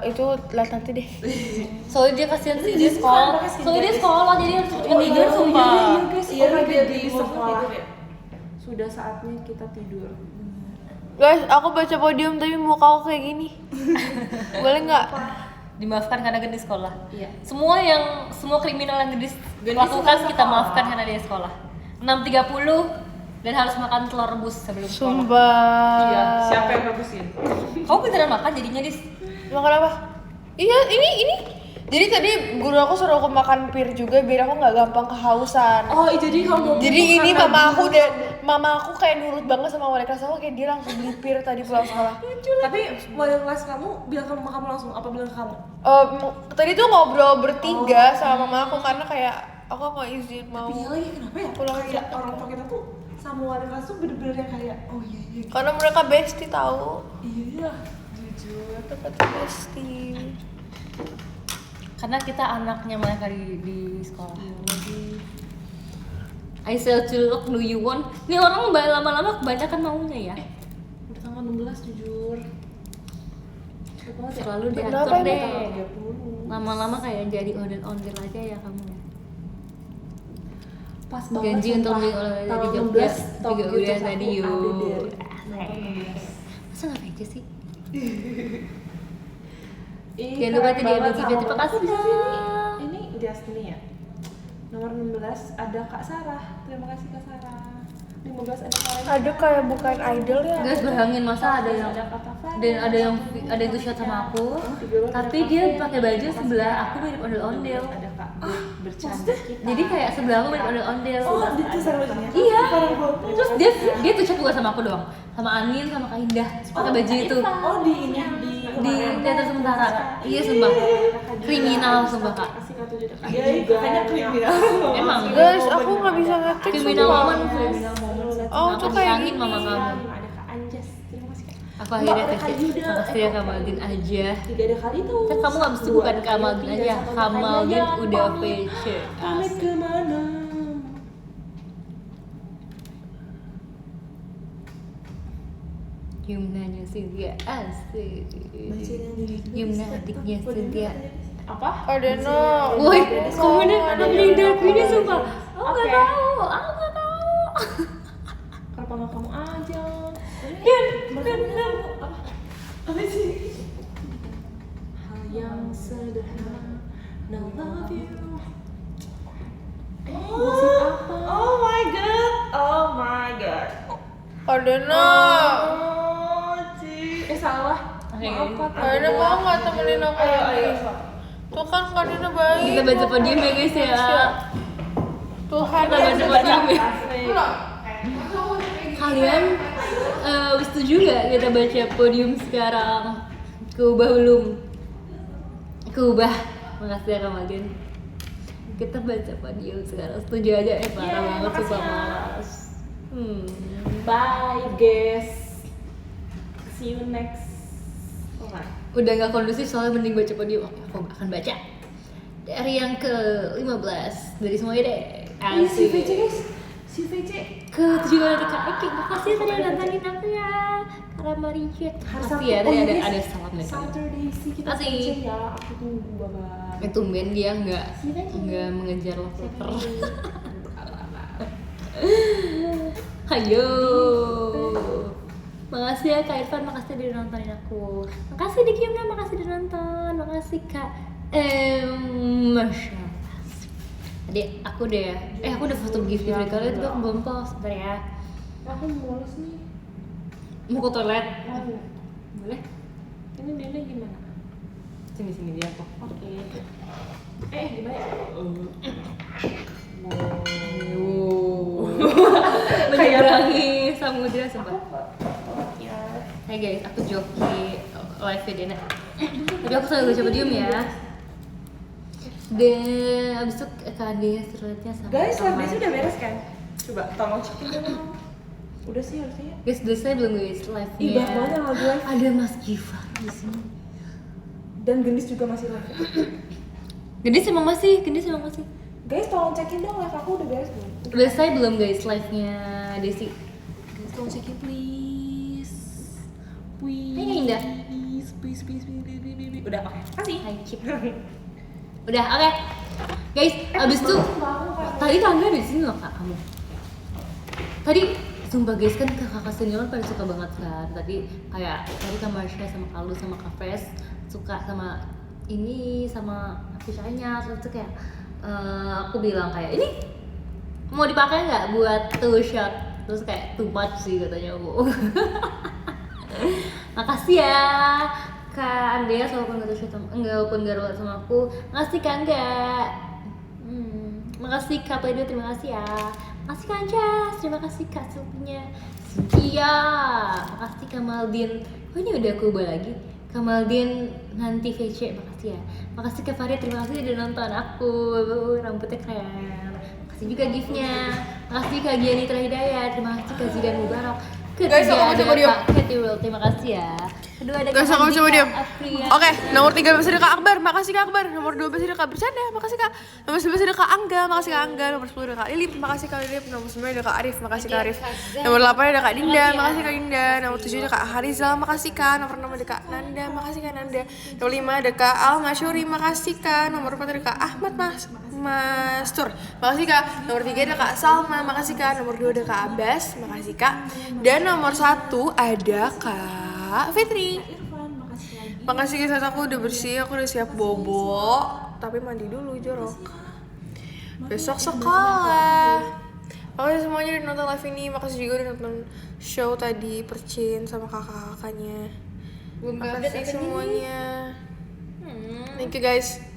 itu lihat nanti deh Soalnya dia kasihan sih dia Dia sekolah. sekarang pakai Soalnya dia skincare. sekolah jadi harus cepet tidur sumpah. guys Iya, lagi dia di di sekolah. sekolah sudah saatnya kita tidur guys aku baca podium tapi muka aku kayak gini boleh nggak Dimaafkan karena gendis sekolah. Iya. Semua kriminal yang gendis lakukan suka kita sekolah. maafkan karena dia sekolah. 6.30 dan harus makan telur rebus sebelum sekolah. sumpah iya siapa yang bagusin Kamu beneran makan jadinya, Dis? makan apa iya ini Jadi tadi guru aku suruh aku makan pir juga biar aku nggak gampang kehausan. Oh, jadi kamu Jadi ini mama aku kayak nurut banget sama wali kelas aku, kayak dia langsung beli pir tadi pulang sekolah. Tapi wali kelas kamu bilang ke mama kamu langsung apa bilang ke kamu? Tadi tuh ngobrol bertiga sama mama aku karena kayak aku mau izin mau. Tapi lagi kenapa ya? Pulang Kayak orang tua kita tuh sama wali kelas tuh bener-bener yang kayak oh iya. Karena mereka bestie tahu. Iya, jujur. Mereka bestie. Karena kita anaknya mereka di sekolah. I sell to look, do you want? Ini orang lama-lama kebanyakan maunya ya. Udah tanggal 16 jujur. Selalu Kenapa diatur emang? deh. Lama-lama kayak jadi ondel-ondel aja ya kamu. Pas banget. Janji untuk beli oleh-oleh di Jogja juga udah tadi yuk. Masa nggak aja sih? Jangan lupa tadi ada juga, terima kasih Kak. Ini Destiny ya. Nomor 16 ada Kak Sarah. Terima kasih Kak Sarah. 15 ada Kak Rena. Ada kayak bukan idol ya. Guys, bayangin masa ada yang dan ada yang tuh shot sama aku, tapi dia pakai baju sebelah aku mirip ondel-ondel. Ada Kak bercanda. Jadi kayak sebelah aku mirip ondel-ondel. Oh, itu Sarah bajunya. Iya. Terus dia tuh chat bukan sama aku doang, sama Anin, sama Kak Indah, pakai baju itu Oh, di ini di teater sementara. Iya sumpah, kriminal sumpah Kak. kasih Kak 7 Kak. Iya, kayaknya kriminal. Emang Guys, aku nggak bisa ngetik kriminal sumpah. woman. Oh, Aku tuh kayak disangin gini. mama kamu. Ada Kak Anjas. Terima kasih Kak. Aku akhirnya kecil, makasih ya Kamaldin aja. 3 ada kali tuh. Kan kamu abis itu bukan Kamaldin aja, Kamaldin udah VC. Pamit kemana? Yumnanya Cynthia asik. Yumna adiknya Cynthia. Apa? Adena. Woi, komennya ada yang dark ini sumpah. Aku Oke. nggak tahu, aku nggak tahu. Kenapa nggak kamu aja? Dan Apa sih? Hal yang sederhana, no love you. Gosip apa? Oh my god, oh my god. Adena. Oh, Ci. Salah. Maaf Kak. Adena mau nggak temenin aku lagi? Tuh kan Adena baik. kita baca podium ya guys ya. Tuhan. Kita baca podium ya. Kalian setuju nggak kita baca podium sekarang? Keubah belum? Keubah. Makasih ya Kamaldin. Kita baca podium sekarang. Setuju aja parah banget sumpah malas. Bye guys. See you next. Udah nggak kondusif soalnya mending baca podium. Oke, aku akan baca dari yang ke-15 dari semuanya deh. Si VC guys. Si VC. Ke-7 ada Kak Eki. Makasih tadi udah nontonin aku ya. Karena Marijit. Makasih ya tadi ada salam dari kamu. Saturday sih kita Makasih. VC ya. Aku tunggu bye. Tumben dia nggak mengejar love letter. Ayo. Makasih ya Kak Irfan, makasih udah nontonin aku. Makasih Diki Yumna, makasih udah nonton. Makasih Kak Masya Allah. Tadi aku udah foto gift dari kalian tapi aku belum post. Bentar ya. Aku males nih. Mau ke toilet? Mau. Boleh? Ini Dede gimana? Sini dia aku. Oke. Gimana ya? Menyeberangi samudra sumpah. Ya. Hai guys, aku Joki live ya Dena. Tapi aku selalu baca podium ya. Dan abis itu KD seruletnya sama Guys, live teman. dia udah beres kan? Coba tolong cekin dong. Udah sih harusnya. Guys, selesai belum guys live-nya? Ih, banyak banget yang lagi live. Ada Mas Gifar di sini. Dan Gendis juga masih live. Gendis emang masih. Guys, tolong cekin dong live aku udah beres belum? Udah selesai belum guys live-nya Desi? Guys, tolong cekin please. Please. Hai, Indah. Please. Udah, oke. Kasih. Hai Cip. Udah, oke. Guys, abis itu tadi Kangga ada di sini loh Kak kamu. Tadi sumpah guys kan kakak senior pada suka banget kan. Tadi Kak Marsha sama Kalu sama Kak Fresh suka sama ini sama Afishanya. Terus tuh kayak aku bilang kayak ini mau dipakai nggak buat two shot? Terus kayak too much sih katanya bu. Makasih ya. Kak Andreas walaupun gak relate sama aku. Makasih Kak Angga. Makasih Kak Pledo, terima kasih ya. Makasih Kak Anjas, terima kasih Kak Silvinya. Setia. Makasih Kak Maldin. Oh ini udah aku ubah lagi. Kak Maldin nanti VC, makasih ya. Makasih Kak Farid, terima kasih udah nonton aku. Rambutnya keren. Makasih juga giftnya. Makasih Kak Giani Terhidayat, terima kasih Kak Zidan Mubarak. Guys, aku coba diam. Kak Katy Will, terima kasih ya. Kedua ada Guys, Kak aku coba Andika diam. Apriani. Oke, nomor 13 ada Kak Akbar, makasih Kak Akbar. Nomor 12 ada Kak Bercanda, makasih Kak. Nomor 11 ada Kak Angga, makasih Kak Angga. Nomor 10 ada Kak Lilip, makasih Kak Lilip. Nomor 9 ada Kak Arif, makasih Kak Arif. Nomor 8 ada Kak Dinda, makasih Kak Dinda. Nomor 7 ada Kak Harizal, makasih Kak. Nomor 6 ada Kak Nanda, makasih Kak Nanda. Nomor 5 ada Kak Al Masyuri, makasih Kak. Nomor 4 ada Kak Ahmad Mastur, makasih Kak. Nomor 3 ada Kak Salma, makasih Kak. Nomor 2 ada Kak Abbas, makasih Kak. Dan nomor 1 ada Kak Fitri. Makasih guys, aku udah bersih, aku udah siap bobo. Tapi mandi dulu jorok. Besok sekolah. Makasih semuanya udah nonton live ini. Makasih juga udah nonton show tadi Percin sama kakak-kakaknya. Makasih semuanya. Thank you guys.